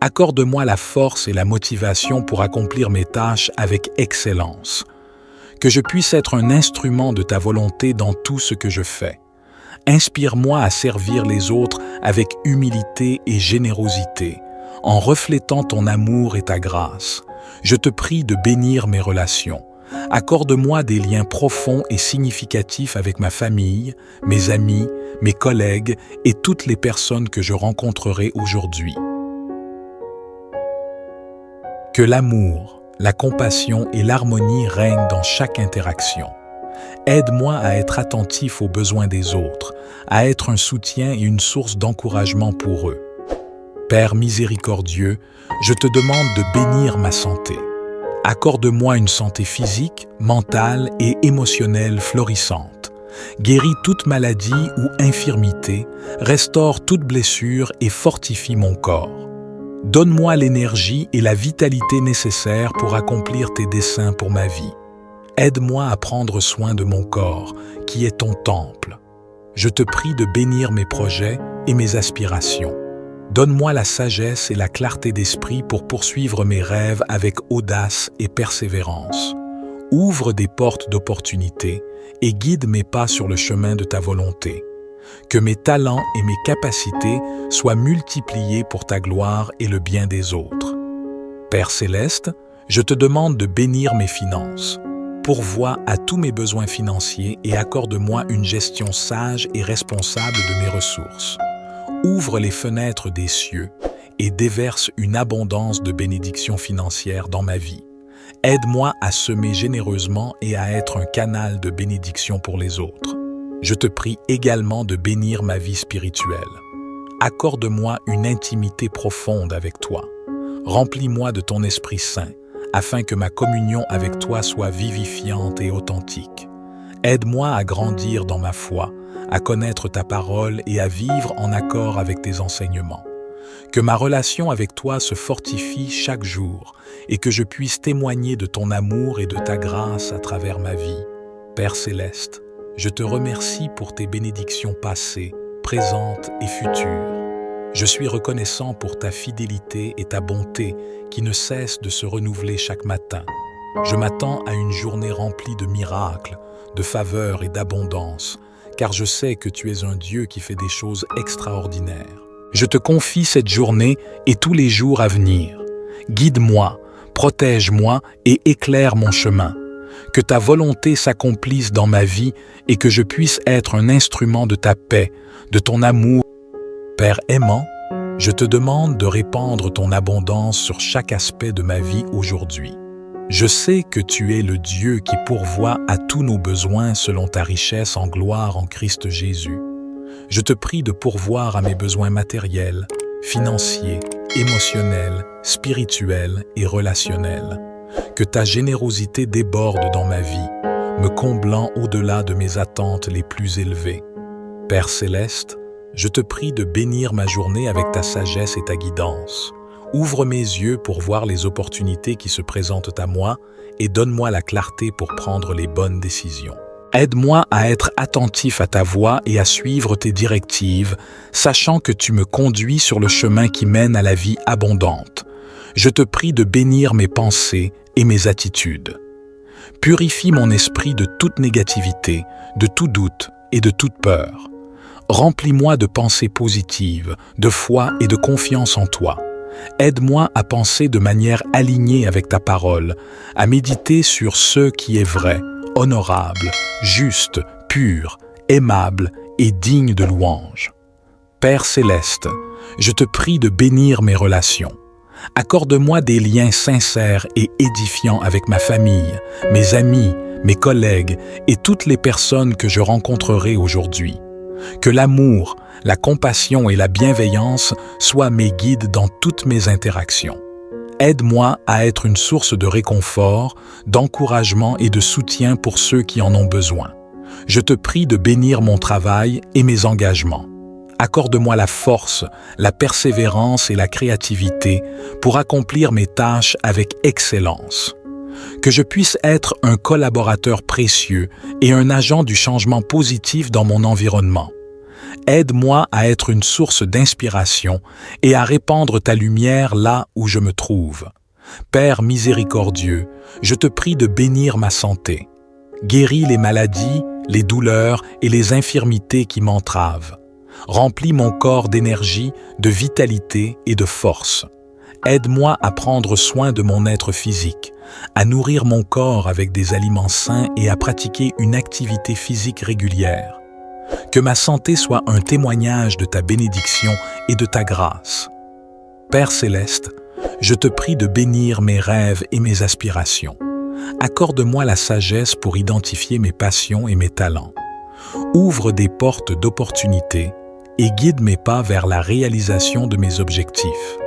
Accorde-moi la force et la motivation pour accomplir mes tâches avec excellence. Que je puisse être un instrument de ta volonté dans tout ce que je fais. Inspire-moi à servir les autres avec humilité et générosité, en reflétant ton amour et ta grâce. Je te prie de bénir mes relations. Accorde-moi des liens profonds et significatifs avec ma famille, mes amis, mes collègues et toutes les personnes que je rencontrerai aujourd'hui. Que l'amour, la compassion et l'harmonie règnent dans chaque interaction. Aide-moi à être attentif aux besoins des autres, à être un soutien et une source d'encouragement pour eux. Père miséricordieux, je te demande de bénir ma santé. Accorde-moi une santé physique, mentale et émotionnelle florissante. Guéris toute maladie ou infirmité, restaure toute blessure et fortifie mon corps. Donne-moi l'énergie et la vitalité nécessaires pour accomplir tes desseins pour ma vie. Aide-moi à prendre soin de mon corps, qui est ton temple. Je te prie de bénir mes projets et mes aspirations. Donne-moi la sagesse et la clarté d'esprit pour poursuivre mes rêves avec audace et persévérance. Ouvre des portes d'opportunités et guide mes pas sur le chemin de ta volonté. Que mes talents et mes capacités soient multipliés pour ta gloire et le bien des autres. Père céleste, je te demande de bénir mes finances. Pourvois à tous mes besoins financiers et accorde-moi une gestion sage et responsable de mes ressources. Ouvre les fenêtres des cieux et déverse une abondance de bénédictions financières dans ma vie. Aide-moi à semer généreusement et à être un canal de bénédiction pour les autres. Je te prie également de bénir ma vie spirituelle. Accorde-moi une intimité profonde avec toi. Remplis-moi de ton Esprit Saint, afin que ma communion avec toi soit vivifiante et authentique. Aide-moi à grandir dans ma foi, à connaître ta parole et à vivre en accord avec tes enseignements. Que ma relation avec toi se fortifie chaque jour et que je puisse témoigner de ton amour et de ta grâce à travers ma vie. Père céleste, je te remercie pour tes bénédictions passées, présentes et futures. Je suis reconnaissant pour ta fidélité et ta bonté qui ne cessent de se renouveler chaque matin. Je m'attends à une journée remplie de miracles, de faveurs et d'abondance, car je sais que tu es un Dieu qui fait des choses extraordinaires. Je te confie cette journée et tous les jours à venir. Guide-moi, protège-moi et éclaire mon chemin. Que ta volonté s'accomplisse dans ma vie et que je puisse être un instrument de ta paix, de ton amour. Père aimant, je te demande de répandre ton abondance sur chaque aspect de ma vie aujourd'hui. Je sais que tu es le Dieu qui pourvoit à tous nos besoins selon ta richesse en gloire en Christ Jésus. Je te prie de pourvoir à mes besoins matériels, financiers, émotionnels, spirituels et relationnels. Que ta générosité déborde dans ma vie, me comblant au-delà de mes attentes les plus élevées. Père céleste, je te prie de bénir ma journée avec ta sagesse et ta guidance. Ouvre mes yeux pour voir les opportunités qui se présentent à moi et donne-moi la clarté pour prendre les bonnes décisions. Aide-moi à être attentif à ta voix et à suivre tes directives, sachant que tu me conduis sur le chemin qui mène à la vie abondante. Je te prie de bénir mes pensées et mes attitudes. Purifie mon esprit de toute négativité, de tout doute et de toute peur. Remplis-moi de pensées positives, de foi et de confiance en toi. Aide-moi à penser de manière alignée avec ta parole, à méditer sur ce qui est vrai, honorable, juste, pur, aimable et digne de louange. Père céleste, je te prie de bénir mes relations. Accorde-moi des liens sincères et édifiants avec ma famille, mes amis, mes collègues et toutes les personnes que je rencontrerai aujourd'hui. Que l'amour, la compassion et la bienveillance soient mes guides dans toutes mes interactions. Aide-moi à être une source de réconfort, d'encouragement et de soutien pour ceux qui en ont besoin. Je te prie de bénir mon travail et mes engagements. Accorde-moi la force, la persévérance et la créativité pour accomplir mes tâches avec excellence. Que je puisse être un collaborateur précieux et un agent du changement positif dans mon environnement. Aide-moi à être une source d'inspiration et à répandre ta lumière là où je me trouve. Père miséricordieux, je te prie de bénir ma santé. Guéris les maladies, les douleurs et les infirmités qui m'entravent. Remplis mon corps d'énergie, de vitalité et de force. Aide-moi à prendre soin de mon être physique, à nourrir mon corps avec des aliments sains et à pratiquer une activité physique régulière. Que ma santé soit un témoignage de ta bénédiction et de ta grâce. Père céleste, je te prie de bénir mes rêves et mes aspirations. Accorde-moi la sagesse pour identifier mes passions et mes talents. Ouvre des portes d'opportunités et guide mes pas vers la réalisation de mes objectifs.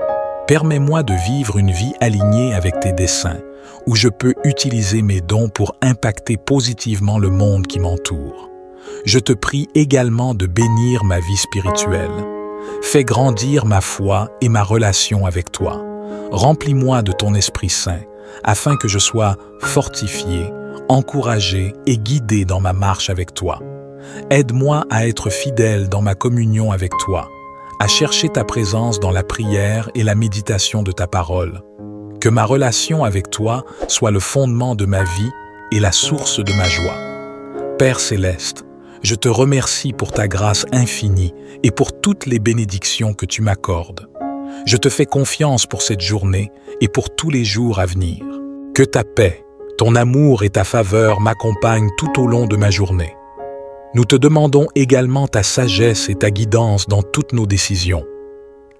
Permets-moi de vivre une vie alignée avec tes desseins, où je peux utiliser mes dons pour impacter positivement le monde qui m'entoure. Je te prie également de bénir ma vie spirituelle. Fais grandir ma foi et ma relation avec toi. Remplis-moi de ton Esprit Saint, afin que je sois fortifié, encouragé et guidé dans ma marche avec toi. Aide-moi à être fidèle dans ma communion avec toi, à chercher ta présence dans la prière et la méditation de ta parole. Que ma relation avec toi soit le fondement de ma vie et la source de ma joie. Père céleste, je te remercie pour ta grâce infinie et pour toutes les bénédictions que tu m'accordes. Je te fais confiance pour cette journée et pour tous les jours à venir. Que ta paix, ton amour et ta faveur m'accompagnent tout au long de ma journée. Nous te demandons également ta sagesse et ta guidance dans toutes nos décisions.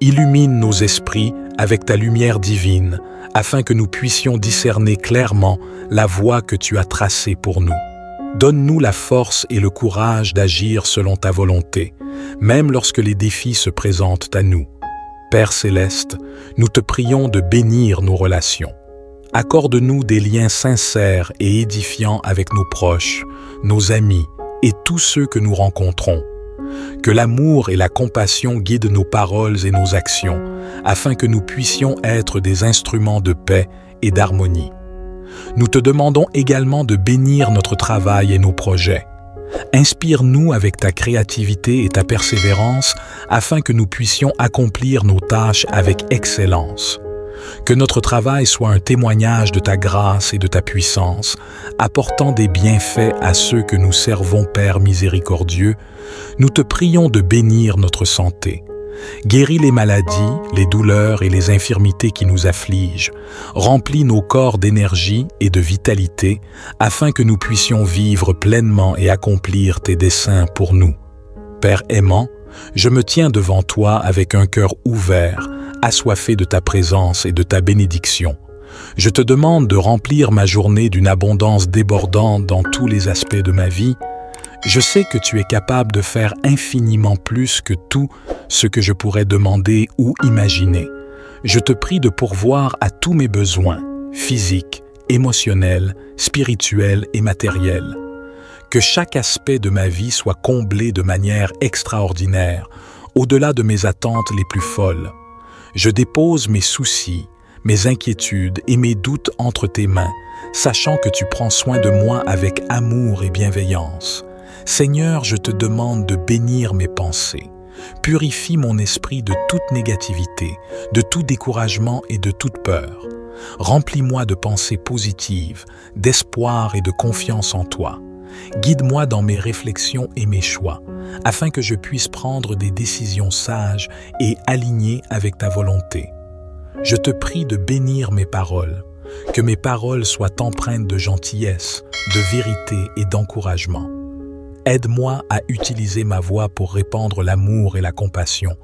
Illumine nos esprits avec ta lumière divine, afin que nous puissions discerner clairement la voie que tu as tracée pour nous. Donne-nous la force et le courage d'agir selon ta volonté, même lorsque les défis se présentent à nous. Père céleste, nous te prions de bénir nos relations. Accorde-nous des liens sincères et édifiants avec nos proches, nos amis et tous ceux que nous rencontrons. Que l'amour et la compassion guident nos paroles et nos actions, afin que nous puissions être des instruments de paix et d'harmonie. Nous te demandons également de bénir notre travail et nos projets. Inspire-nous avec ta créativité et ta persévérance afin que nous puissions accomplir nos tâches avec excellence. Que notre travail soit un témoignage de ta grâce et de ta puissance, apportant des bienfaits à ceux que nous servons, Père miséricordieux. Nous te prions de bénir notre santé. Guéris les maladies, les douleurs et les infirmités qui nous affligent. Remplis nos corps d'énergie et de vitalité, afin que nous puissions vivre pleinement et accomplir tes desseins pour nous. Père aimant, je me tiens devant toi avec un cœur ouvert, assoiffé de ta présence et de ta bénédiction. Je te demande de remplir ma journée d'une abondance débordante dans tous les aspects de ma vie. Je sais que tu es capable de faire infiniment plus que tout ce que je pourrais demander ou imaginer. Je te prie de pourvoir à tous mes besoins, physiques, émotionnels, spirituels et matériels. Que chaque aspect de ma vie soit comblé de manière extraordinaire, au-delà de mes attentes les plus folles. Je dépose mes soucis, mes inquiétudes et mes doutes entre tes mains, sachant que tu prends soin de moi avec amour et bienveillance. Seigneur, je te demande de bénir mes pensées. Purifie mon esprit de toute négativité, de tout découragement et de toute peur. Remplis-moi de pensées positives, d'espoir et de confiance en toi. Guide-moi dans mes réflexions et mes choix, afin que je puisse prendre des décisions sages et alignées avec ta volonté. je te prie de bénir mes paroles, que mes paroles soient empreintes de gentillesse, de vérité et d'encouragement. Aide-moi à utiliser ma voix pour répandre l'amour et la compassion,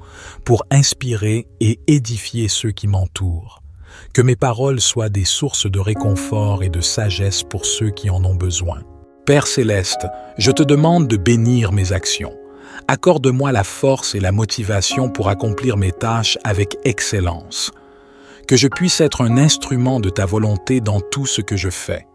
pour inspirer et édifier ceux qui m'entourent. Que mes paroles soient des sources de réconfort et de sagesse pour ceux qui en ont besoin. Père céleste, je te demande de bénir mes actions. Accorde-moi la force et la motivation pour accomplir mes tâches avec excellence. Que je puisse être un instrument de ta volonté dans tout ce que je fais.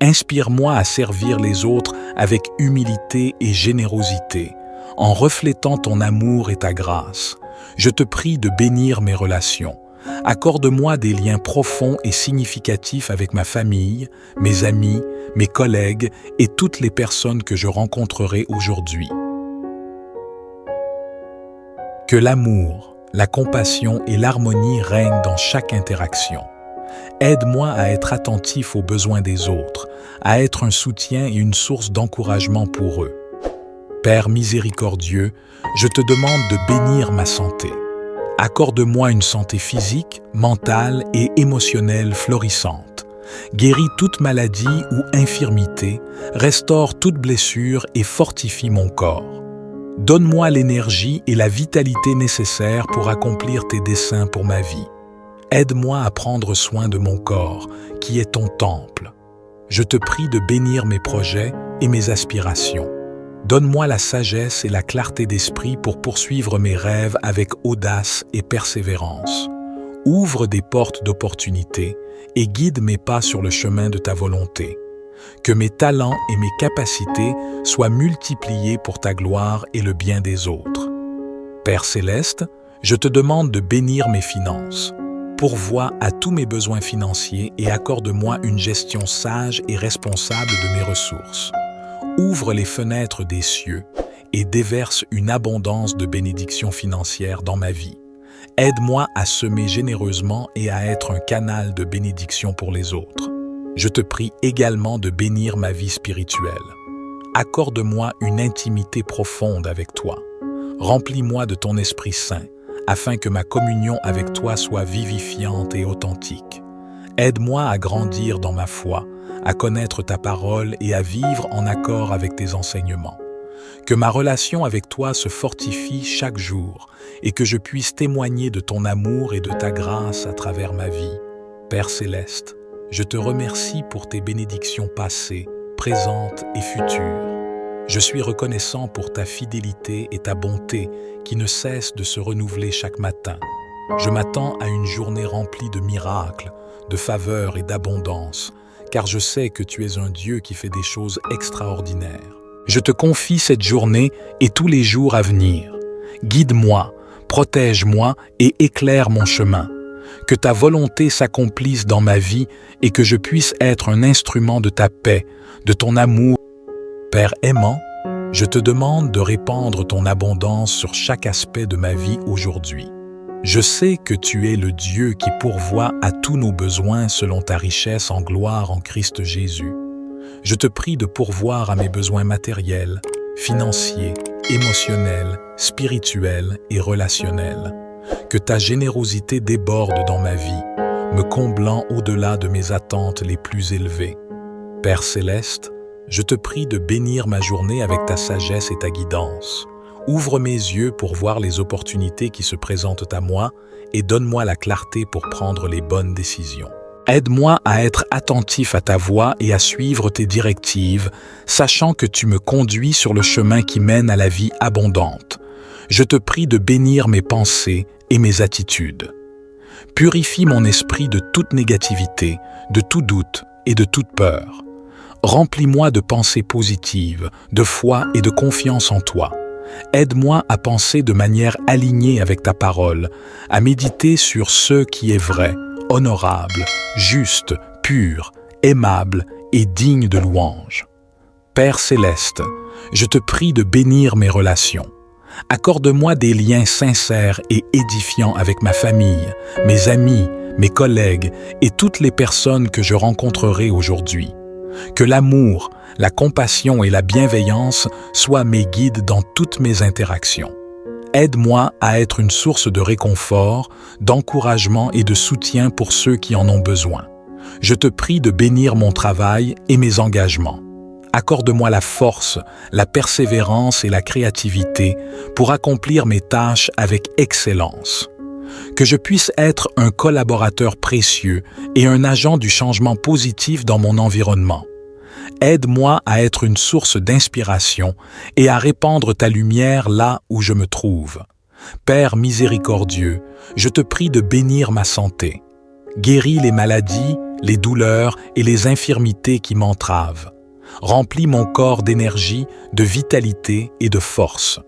Inspire-moi à servir les autres avec humilité et générosité, en reflétant ton amour et ta grâce. Je te prie de bénir mes relations. Accorde-moi des liens profonds et significatifs avec ma famille, mes amis, mes collègues et toutes les personnes que je rencontrerai aujourd'hui. Que l'amour, la compassion et l'harmonie règnent dans chaque interaction. Aide-moi à être attentif aux besoins des autres, à être un soutien et une source d'encouragement pour eux. Père miséricordieux, je te demande de bénir ma santé. Accorde-moi une santé physique, mentale et émotionnelle florissante. Guéris toute maladie ou infirmité, restaure toute blessure et fortifie mon corps. Donne-moi l'énergie et la vitalité nécessaires pour accomplir tes desseins pour ma vie. Aide-moi à prendre soin de mon corps, qui est ton temple. Je te prie de bénir mes projets et mes aspirations. Donne-moi la sagesse et la clarté d'esprit pour poursuivre mes rêves avec audace et persévérance. Ouvre des portes d'opportunités et guide mes pas sur le chemin de ta volonté. Que mes talents et mes capacités soient multipliés pour ta gloire et le bien des autres. Père céleste, je te demande de bénir mes finances. Pourvois à tous mes besoins financiers et accorde-moi une gestion sage et responsable de mes ressources. Ouvre les fenêtres des cieux et déverse une abondance de bénédictions financières dans ma vie. Aide-moi à semer généreusement et à être un canal de bénédiction pour les autres. Je te prie également de bénir ma vie spirituelle. Accorde-moi une intimité profonde avec toi. Remplis-moi de ton Esprit Saint, afin que ma communion avec toi soit vivifiante et authentique. Aide-moi à grandir dans ma foi, à connaître ta parole et à vivre en accord avec tes enseignements. Que ma relation avec toi se fortifie chaque jour et que je puisse témoigner de ton amour et de ta grâce à travers ma vie. Père céleste, je te remercie pour tes bénédictions passées, présentes et futures. Je suis reconnaissant pour ta fidélité et ta bonté qui ne cessent de se renouveler chaque matin. Je m'attends à une journée remplie de miracles, de faveurs et d'abondance, car je sais que tu es un Dieu qui fait des choses extraordinaires. Je te confie cette journée et tous les jours à venir. Guide-moi, protège-moi et éclaire mon chemin. Que ta volonté s'accomplisse dans ma vie et que je puisse être un instrument de ta paix, de ton amour. Père aimant, je te demande de répandre ton abondance sur chaque aspect de ma vie aujourd'hui. Je sais que tu es le Dieu qui pourvoit à tous nos besoins selon ta richesse en gloire en Christ Jésus. Je te prie de pourvoir à mes besoins matériels, financiers, émotionnels, spirituels et relationnels. Que ta générosité déborde dans ma vie, me comblant au-delà de mes attentes les plus élevées. Père céleste, je te prie de bénir ma journée avec ta sagesse et ta guidance. Ouvre mes yeux pour voir les opportunités qui se présentent à moi et donne-moi la clarté pour prendre les bonnes décisions. Aide-moi à être attentif à ta voix et à suivre tes directives, sachant que tu me conduis sur le chemin qui mène à la vie abondante. Je te prie de bénir mes pensées et mes attitudes. Purifie mon esprit de toute négativité, de tout doute et de toute peur. Remplis-moi de pensées positives, de foi et de confiance en toi. Aide-moi à penser de manière alignée avec ta parole, à méditer sur ce qui est vrai, honorable, juste, pur, aimable et digne de louange. Père céleste, je te prie de bénir mes relations. Accorde-moi des liens sincères et édifiants avec ma famille, mes amis, mes collègues et toutes les personnes que je rencontrerai aujourd'hui. Que l'amour, la compassion et la bienveillance soient mes guides dans toutes mes interactions. Aide-moi à être une source de réconfort, d'encouragement et de soutien pour ceux qui en ont besoin. Je te prie de bénir mon travail et mes engagements. Accorde-moi la force, la persévérance et la créativité pour accomplir mes tâches avec excellence. Que je puisse être un collaborateur précieux et un agent du changement positif dans mon environnement. Aide-moi à être une source d'inspiration et à répandre ta lumière là où je me trouve. Père miséricordieux, je te prie de bénir ma santé. Guéris les maladies, les douleurs et les infirmités qui m'entravent. Remplis mon corps d'énergie, de vitalité et de force.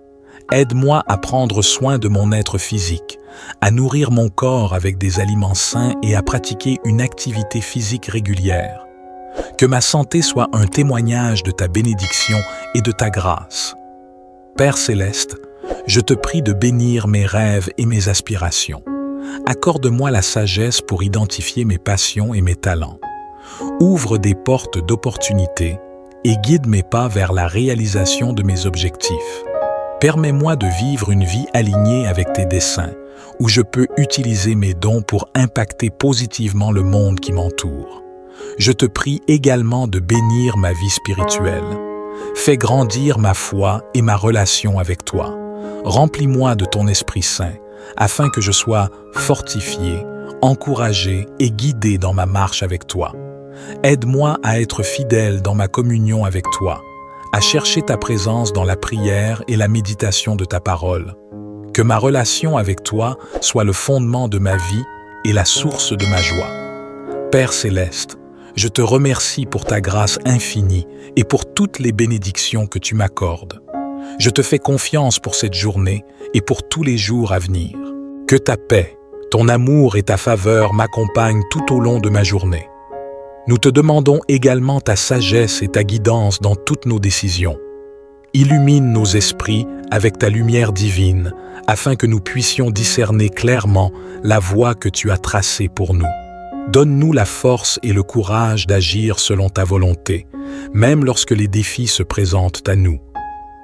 Aide-moi à prendre soin de mon être physique, à nourrir mon corps avec des aliments sains et à pratiquer une activité physique régulière. Que ma santé soit un témoignage de ta bénédiction et de ta grâce. Père céleste, je te prie de bénir mes rêves et mes aspirations. Accorde-moi la sagesse pour identifier mes passions et mes talents. Ouvre des portes d'opportunités et guide mes pas vers la réalisation de mes objectifs. Permets-moi de vivre une vie alignée avec tes desseins, où je peux utiliser mes dons pour impacter positivement le monde qui m'entoure. Je te prie également de bénir ma vie spirituelle. Fais grandir ma foi et ma relation avec toi. Remplis-moi de ton Esprit Saint, afin que je sois fortifié, encouragé et guidé dans ma marche avec toi. Aide-moi à être fidèle dans ma communion avec toi, à chercher ta présence dans la prière et la méditation de ta parole. Que ma relation avec toi soit le fondement de ma vie et la source de ma joie. Père céleste, je te remercie pour ta grâce infinie et pour toutes les bénédictions que tu m'accordes. Je te fais confiance pour cette journée et pour tous les jours à venir. Que ta paix, ton amour et ta faveur m'accompagnent tout au long de ma journée. Nous te demandons également ta sagesse et ta guidance dans toutes nos décisions. Illumine nos esprits avec ta lumière divine, afin que nous puissions discerner clairement la voie que tu as tracée pour nous. Donne-nous la force et le courage d'agir selon ta volonté, même lorsque les défis se présentent à nous.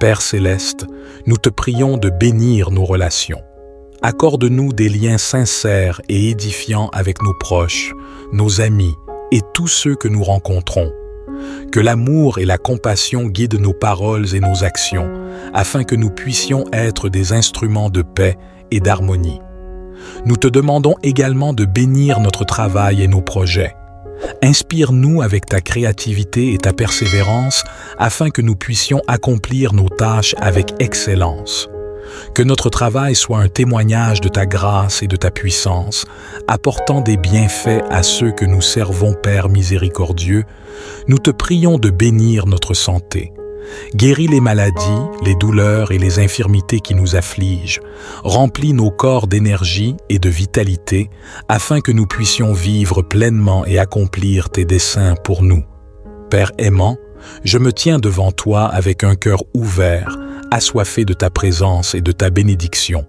Père céleste, nous te prions de bénir nos relations. Accorde-nous des liens sincères et édifiants avec nos proches, nos amis et tous ceux que nous rencontrons. Que l'amour et la compassion guident nos paroles et nos actions, afin que nous puissions être des instruments de paix et d'harmonie. Nous te demandons également de bénir notre travail et nos projets. Inspire-nous avec ta créativité et ta persévérance, afin que nous puissions accomplir nos tâches avec excellence. Que notre travail soit un témoignage de ta grâce et de ta puissance, apportant des bienfaits à ceux que nous servons, Père miséricordieux. Nous te prions de bénir notre santé. Guéris les maladies, les douleurs et les infirmités qui nous affligent. Remplis nos corps d'énergie et de vitalité, afin que nous puissions vivre pleinement et accomplir tes desseins pour nous. Père aimant, je me tiens devant toi avec un cœur ouvert, assoiffé de ta présence et de ta bénédiction.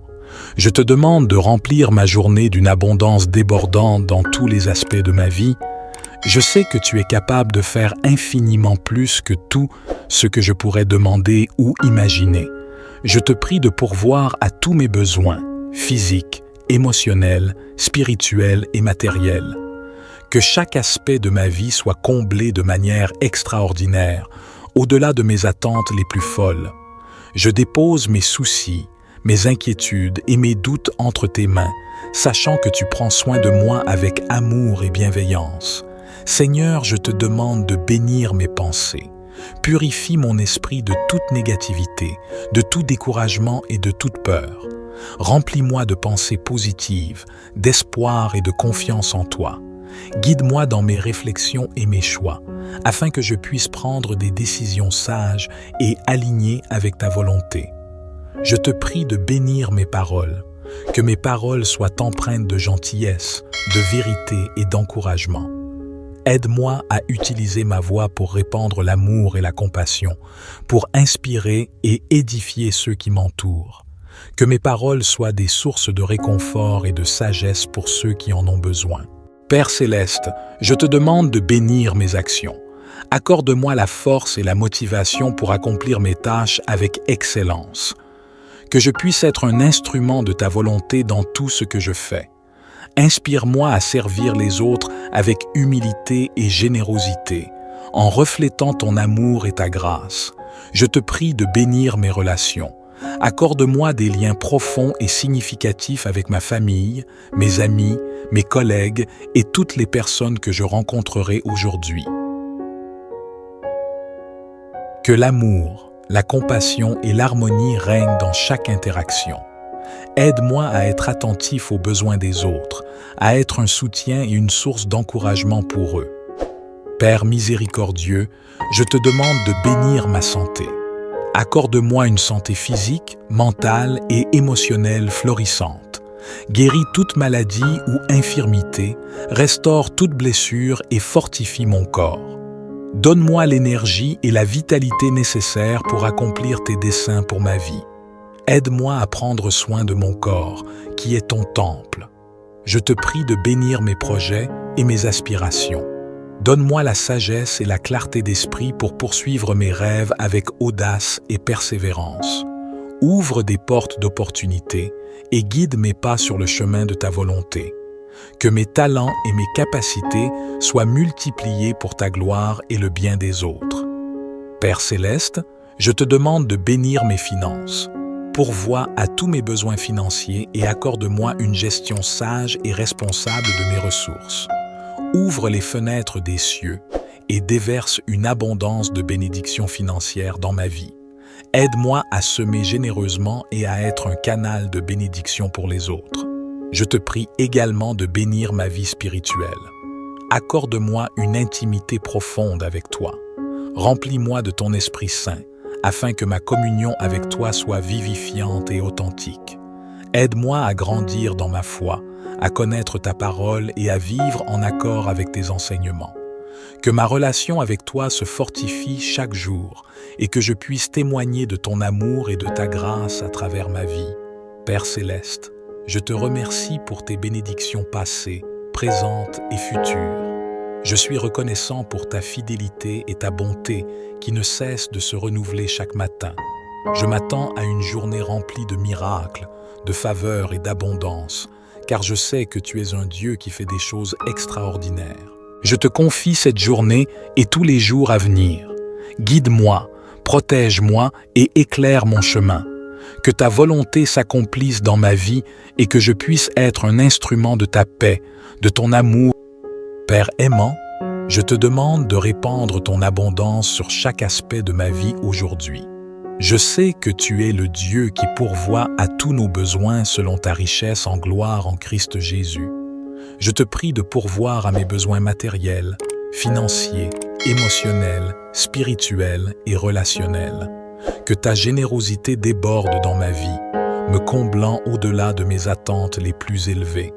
Je te demande de remplir ma journée d'une abondance débordante dans tous les aspects de ma vie. Je sais que tu es capable de faire infiniment plus que tout ce que je pourrais demander ou imaginer. Je te prie de pourvoir à tous mes besoins, physiques, émotionnels, spirituels et matériels. Que chaque aspect de ma vie soit comblé de manière extraordinaire, au-delà de mes attentes les plus folles. Je dépose mes soucis, mes inquiétudes et mes doutes entre tes mains, sachant que tu prends soin de moi avec amour et bienveillance. Seigneur, je te demande de bénir mes pensées. Purifie mon esprit de toute négativité, de tout découragement et de toute peur. Remplis-moi de pensées positives, d'espoir et de confiance en toi. Guide-moi dans mes réflexions et mes choix, afin que je puisse prendre des décisions sages et alignées avec ta volonté. Je te prie de bénir mes paroles, que mes paroles soient empreintes de gentillesse, de vérité et d'encouragement. Aide-moi à utiliser ma voix pour répandre l'amour et la compassion, pour inspirer et édifier ceux qui m'entourent. Que mes paroles soient des sources de réconfort et de sagesse pour ceux qui en ont besoin. Père céleste, je te demande de bénir mes actions. Accorde-moi la force et la motivation pour accomplir mes tâches avec excellence. que je puisse être un instrument de ta volonté dans tout ce que je fais. Inspire-moi à servir les autres avec humilité et générosité, en reflétant ton amour et ta grâce. Je te prie de bénir mes relations. Accorde-moi des liens profonds et significatifs avec ma famille, mes amis, mes collègues et toutes les personnes que je rencontrerai aujourd'hui. Que l'amour, la compassion et l'harmonie règnent dans chaque interaction. Aide-moi à être attentif aux besoins des autres, à être un soutien et une source d'encouragement pour eux. Père miséricordieux, je te demande de bénir ma santé. Accorde-moi une santé physique, mentale et émotionnelle florissante. Guéris toute maladie ou infirmité, restaure toute blessure et fortifie mon corps. Donne-moi l'énergie et la vitalité nécessaires pour accomplir tes desseins pour ma vie. Aide-moi à prendre soin de mon corps, qui est ton temple. Je te prie de bénir mes projets et mes aspirations. Donne-moi la sagesse et la clarté d'esprit pour poursuivre mes rêves avec audace et persévérance. Ouvre des portes d'opportunités et guide mes pas sur le chemin de ta volonté. Que mes talents et mes capacités soient multipliés pour ta gloire et le bien des autres. Père céleste, je te demande de bénir mes finances. Pourvois à tous mes besoins financiers et accorde-moi une gestion sage et responsable de mes ressources. Ouvre les fenêtres des cieux et déverse une abondance de bénédictions financières dans ma vie. Aide-moi à semer généreusement et à être un canal de bénédiction pour les autres. Je te prie également de bénir ma vie spirituelle. Accorde-moi une intimité profonde avec toi. Remplis-moi de ton Esprit Saint, afin que ma communion avec toi soit vivifiante et authentique. Aide-moi à grandir dans ma foi, à connaître ta parole et à vivre en accord avec tes enseignements. Que ma relation avec toi se fortifie chaque jour et que je puisse témoigner de ton amour et de ta grâce à travers ma vie. Père céleste, je te remercie pour tes bénédictions passées, présentes et futures. Je suis reconnaissant pour ta fidélité et ta bonté qui ne cessent de se renouveler chaque matin. Je m'attends à une journée remplie de miracles, de faveurs et d'abondance, car je sais que tu es un Dieu qui fait des choses extraordinaires. Je te confie cette journée et tous les jours à venir. Guide-moi, protège-moi et éclaire mon chemin. Que ta volonté s'accomplisse dans ma vie et que je puisse être un instrument de ta paix, de ton amour. Père aimant, je te demande de répandre ton abondance sur chaque aspect de ma vie aujourd'hui. Je sais que tu es le Dieu qui pourvoit à tous nos besoins selon ta richesse en gloire en Christ Jésus. Je te prie de pourvoir à mes besoins matériels, financiers, émotionnels, spirituels et relationnels. Que ta générosité déborde dans ma vie, me comblant au-delà de mes attentes les plus élevées.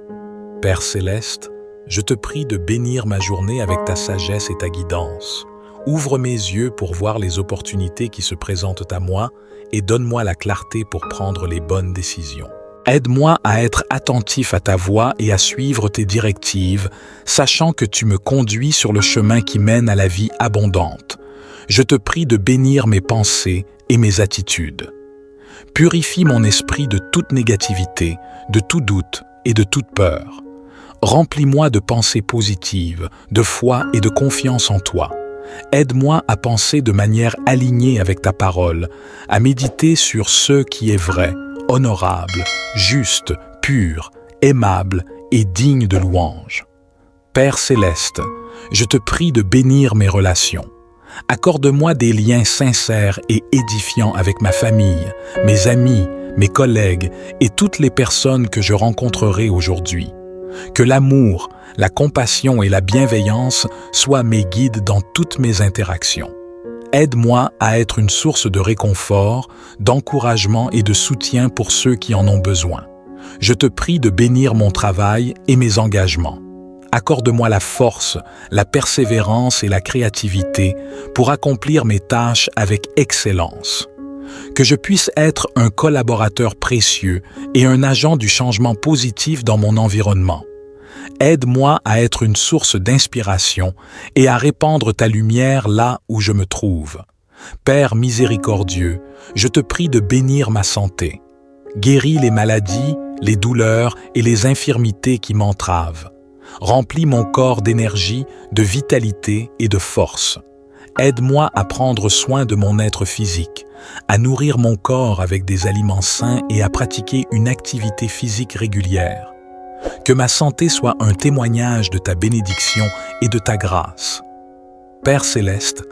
Père céleste, je te prie de bénir ma journée avec ta sagesse et ta guidance. Ouvre mes yeux pour voir les opportunités qui se présentent à moi et donne-moi la clarté pour prendre les bonnes décisions. Aide-moi à être attentif à ta voix et à suivre tes directives, sachant que tu me conduis sur le chemin qui mène à la vie abondante. Je te prie de bénir mes pensées et mes attitudes. Purifie mon esprit de toute négativité, de tout doute et de toute peur. Remplis-moi de pensées positives, de foi et de confiance en toi. Aide-moi à penser de manière alignée avec ta parole, à méditer sur ce qui est vrai, honorable, juste, pur, aimable et digne de louange. Père céleste, je te prie de bénir mes relations. Accorde-moi des liens sincères et édifiants avec ma famille, mes amis, mes collègues et toutes les personnes que je rencontrerai aujourd'hui. Que l'amour, la compassion et la bienveillance soient mes guides dans toutes mes interactions. Aide-moi à être une source de réconfort, d'encouragement et de soutien pour ceux qui en ont besoin. Je te prie de bénir mon travail et mes engagements. Accorde-moi la force, la persévérance et la créativité pour accomplir mes tâches avec excellence. Que je puisse être un collaborateur précieux et un agent du changement positif dans mon environnement. Aide-moi à être une source d'inspiration et à répandre ta lumière là où je me trouve. Père miséricordieux, je te prie de bénir ma santé. Guéris les maladies, les douleurs et les infirmités qui m'entravent. Remplis mon corps d'énergie, de vitalité et de force. Aide-moi à prendre soin de mon être physique, à nourrir mon corps avec des aliments sains et à pratiquer une activité physique régulière. Que ma santé soit un témoignage de ta bénédiction et de ta grâce. Père céleste,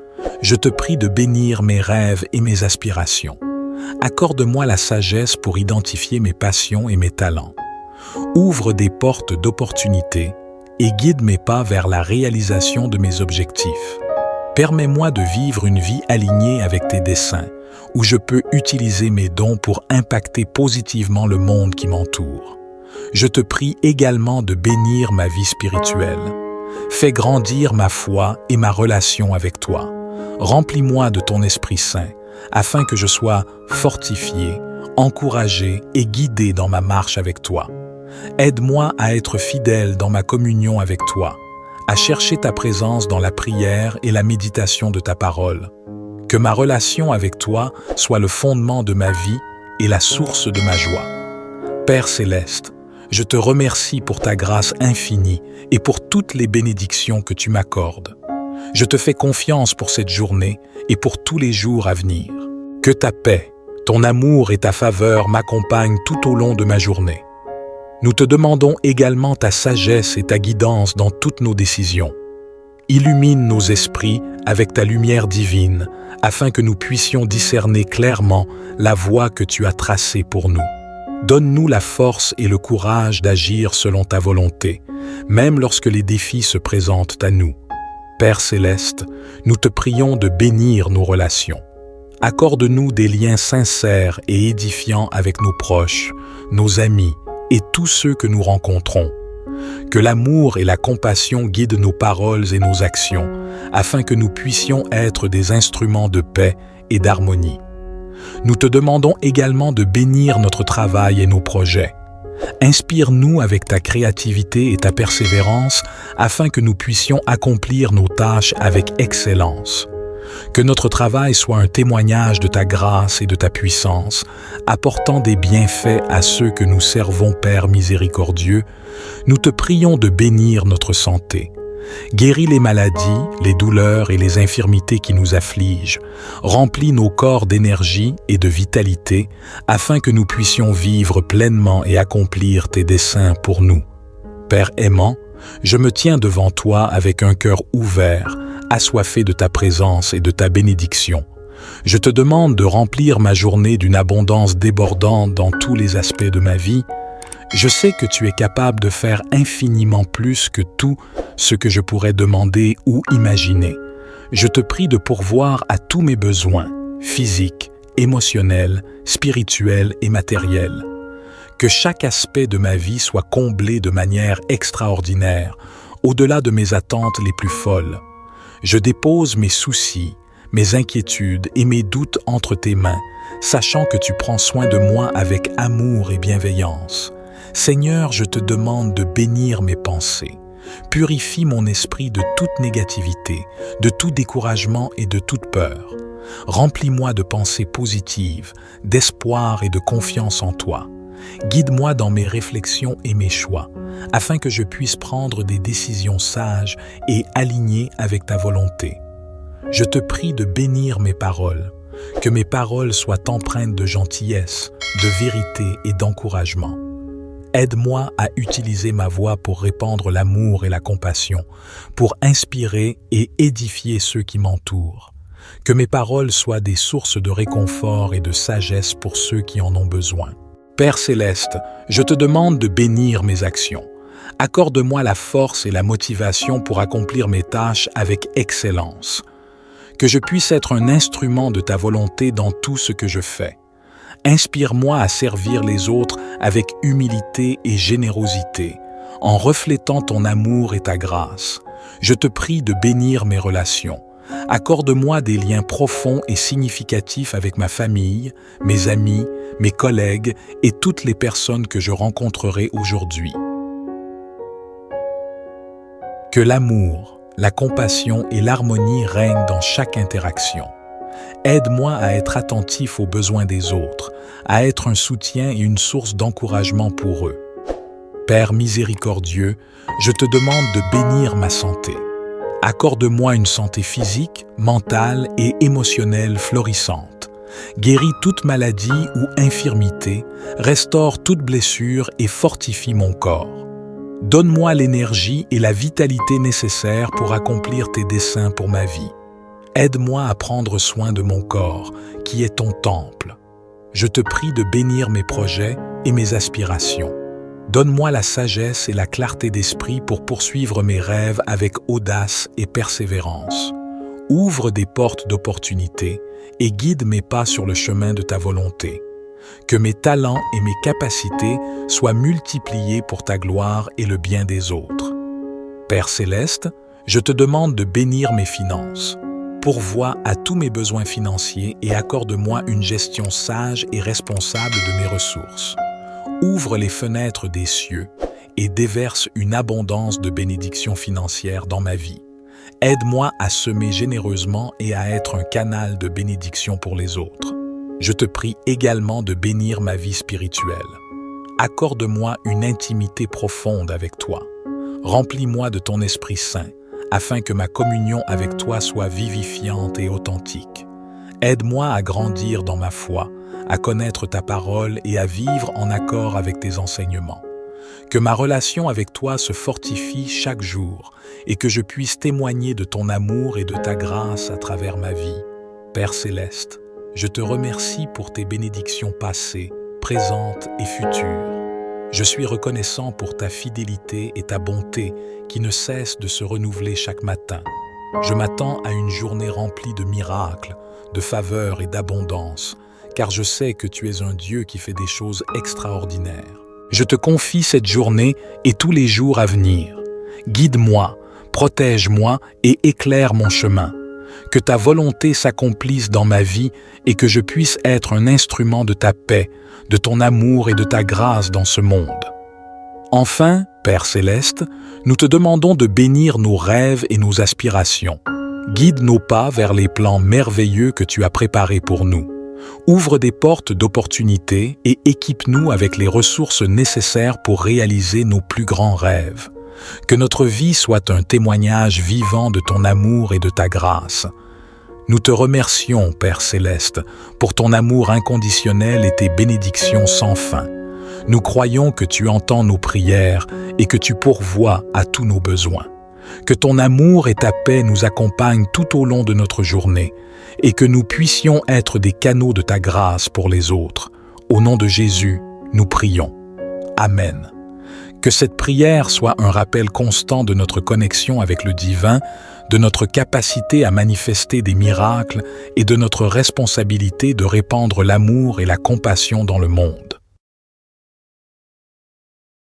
je te prie de bénir mes rêves et mes aspirations. Accorde-moi la sagesse pour identifier mes passions et mes talents. Ouvre des portes d'opportunités et guide mes pas vers la réalisation de mes objectifs. Permets-moi de vivre une vie alignée avec tes desseins, où je peux utiliser mes dons pour impacter positivement le monde qui m'entoure. Je te prie également de bénir ma vie spirituelle. Fais grandir ma foi et ma relation avec toi. Remplis-moi de ton Esprit Saint, afin que je sois fortifié, encouragé et guidé dans ma marche avec toi. Aide-moi à être fidèle dans ma communion avec toi, à chercher ta présence dans la prière et la méditation de ta parole. Que ma relation avec toi soit le fondement de ma vie et la source de ma joie. Père céleste, je te remercie pour ta grâce infinie et pour toutes les bénédictions que tu m'accordes. Je te fais confiance pour cette journée et pour tous les jours à venir. Que ta paix, ton amour et ta faveur m'accompagnent tout au long de ma journée. Nous te demandons également ta sagesse et ta guidance dans toutes nos décisions. Illumine nos esprits avec ta lumière divine, afin que nous puissions discerner clairement la voie que tu as tracée pour nous. Donne-nous la force et le courage d'agir selon ta volonté, même lorsque les défis se présentent à nous. Père céleste, nous te prions de bénir nos relations. Accorde-nous des liens sincères et édifiants avec nos proches, nos amis et tous ceux que nous rencontrons. Que l'amour et la compassion guident nos paroles et nos actions, afin que nous puissions être des instruments de paix et d'harmonie. Nous te demandons également de bénir notre travail et nos projets. Inspire-nous avec ta créativité et ta persévérance afin que nous puissions accomplir nos tâches avec excellence. Que notre travail soit un témoignage de ta grâce et de ta puissance, apportant des bienfaits à ceux que nous servons, Père miséricordieux. Nous te prions de bénir notre santé. Guéris les maladies, les douleurs et les infirmités qui nous affligent. Remplis nos corps d'énergie et de vitalité, afin que nous puissions vivre pleinement et accomplir tes desseins pour nous. Père aimant, je me tiens devant toi avec un cœur ouvert, assoiffé de ta présence et de ta bénédiction. Je te demande de remplir ma journée d'une abondance débordante dans tous les aspects de ma vie. Je sais que tu es capable de faire infiniment plus que tout ce que je pourrais demander ou imaginer. Je te prie de pourvoir à tous mes besoins, physiques, émotionnels, spirituels et matériels. Que chaque aspect de ma vie soit comblé de manière extraordinaire, au-delà de mes attentes les plus folles. Je dépose mes soucis, mes inquiétudes et mes doutes entre tes mains, sachant que tu prends soin de moi avec amour et bienveillance. Seigneur, je te demande de bénir mes pensées. Purifie mon esprit de toute négativité, de tout découragement et de toute peur. Remplis-moi de pensées positives, d'espoir et de confiance en toi. Guide-moi dans mes réflexions et mes choix, afin que je puisse prendre des décisions sages et alignées avec ta volonté. Je te prie de bénir mes paroles, que mes paroles soient empreintes de gentillesse, de vérité et d'encouragement. Aide-moi à utiliser ma voix pour répandre l'amour et la compassion, pour inspirer et édifier ceux qui m'entourent. Que mes paroles soient des sources de réconfort et de sagesse pour ceux qui en ont besoin. Père céleste, je te demande de bénir mes actions. Accorde-moi la force et la motivation pour accomplir mes tâches avec excellence. Que je puisse être un instrument de ta volonté dans tout ce que je fais. Inspire-moi à servir les autres avec humilité et générosité, en reflétant ton amour et ta grâce. Je te prie de bénir mes relations. Accorde-moi des liens profonds et significatifs avec ma famille, mes amis, mes collègues et toutes les personnes que je rencontrerai aujourd'hui. Que l'amour, la compassion et l'harmonie règnent dans chaque interaction. Aide-moi à être attentif aux besoins des autres, à être un soutien et une source d'encouragement pour eux. Père miséricordieux, je te demande de bénir ma santé. Accorde-moi une santé physique, mentale et émotionnelle florissante. Guéris toute maladie ou infirmité, restaure toute blessure et fortifie mon corps. Donne-moi l'énergie et la vitalité nécessaires pour accomplir tes desseins pour ma vie. Aide-moi à prendre soin de mon corps, qui est ton temple. Je te prie de bénir mes projets et mes aspirations. Donne-moi la sagesse et la clarté d'esprit pour poursuivre mes rêves avec audace et persévérance. Ouvre des portes d'opportunité et guide mes pas sur le chemin de ta volonté. Que mes talents et mes capacités soient multipliés pour ta gloire et le bien des autres. Père céleste, je te demande de bénir mes finances. Pourvois à tous mes besoins financiers et accorde-moi une gestion sage et responsable de mes ressources. Ouvre les fenêtres des cieux et déverse une abondance de bénédictions financières dans ma vie. Aide-moi à semer généreusement et à être un canal de bénédiction pour les autres. Je te prie également de bénir ma vie spirituelle. Accorde-moi une intimité profonde avec toi. Remplis-moi de ton Esprit Saint, afin que ma communion avec toi soit vivifiante et authentique. Aide-moi à grandir dans ma foi, à connaître ta parole et à vivre en accord avec tes enseignements. Que ma relation avec toi se fortifie chaque jour et que je puisse témoigner de ton amour et de ta grâce à travers ma vie. Père céleste, je te remercie pour tes bénédictions passées, présentes et futures. Je suis reconnaissant pour ta fidélité et ta bonté qui ne cessent de se renouveler chaque matin. Je m'attends à une journée remplie de miracles, de faveurs et d'abondance, car je sais que tu es un Dieu qui fait des choses extraordinaires. Je te confie cette journée et tous les jours à venir. Guide-moi, protège-moi et éclaire mon chemin. Que ta volonté s'accomplisse dans ma vie et que je puisse être un instrument de ta paix, de ton amour et de ta grâce dans ce monde. Enfin, Père céleste, nous te demandons de bénir nos rêves et nos aspirations. Guide nos pas vers les plans merveilleux que tu as préparés pour nous. Ouvre des portes d'opportunités et équipe-nous avec les ressources nécessaires pour réaliser nos plus grands rêves. Que notre vie soit un témoignage vivant de ton amour et de ta grâce. Nous te remercions, Père céleste, pour ton amour inconditionnel et tes bénédictions sans fin. Nous croyons que tu entends nos prières et que tu pourvois à tous nos besoins. Que ton amour et ta paix nous accompagnent tout au long de notre journée et que nous puissions être des canaux de ta grâce pour les autres. Au nom de Jésus, nous prions. Amen. Que cette prière soit un rappel constant de notre connexion avec le divin, de notre capacité à manifester des miracles et de notre responsabilité de répandre l'amour et la compassion dans le monde.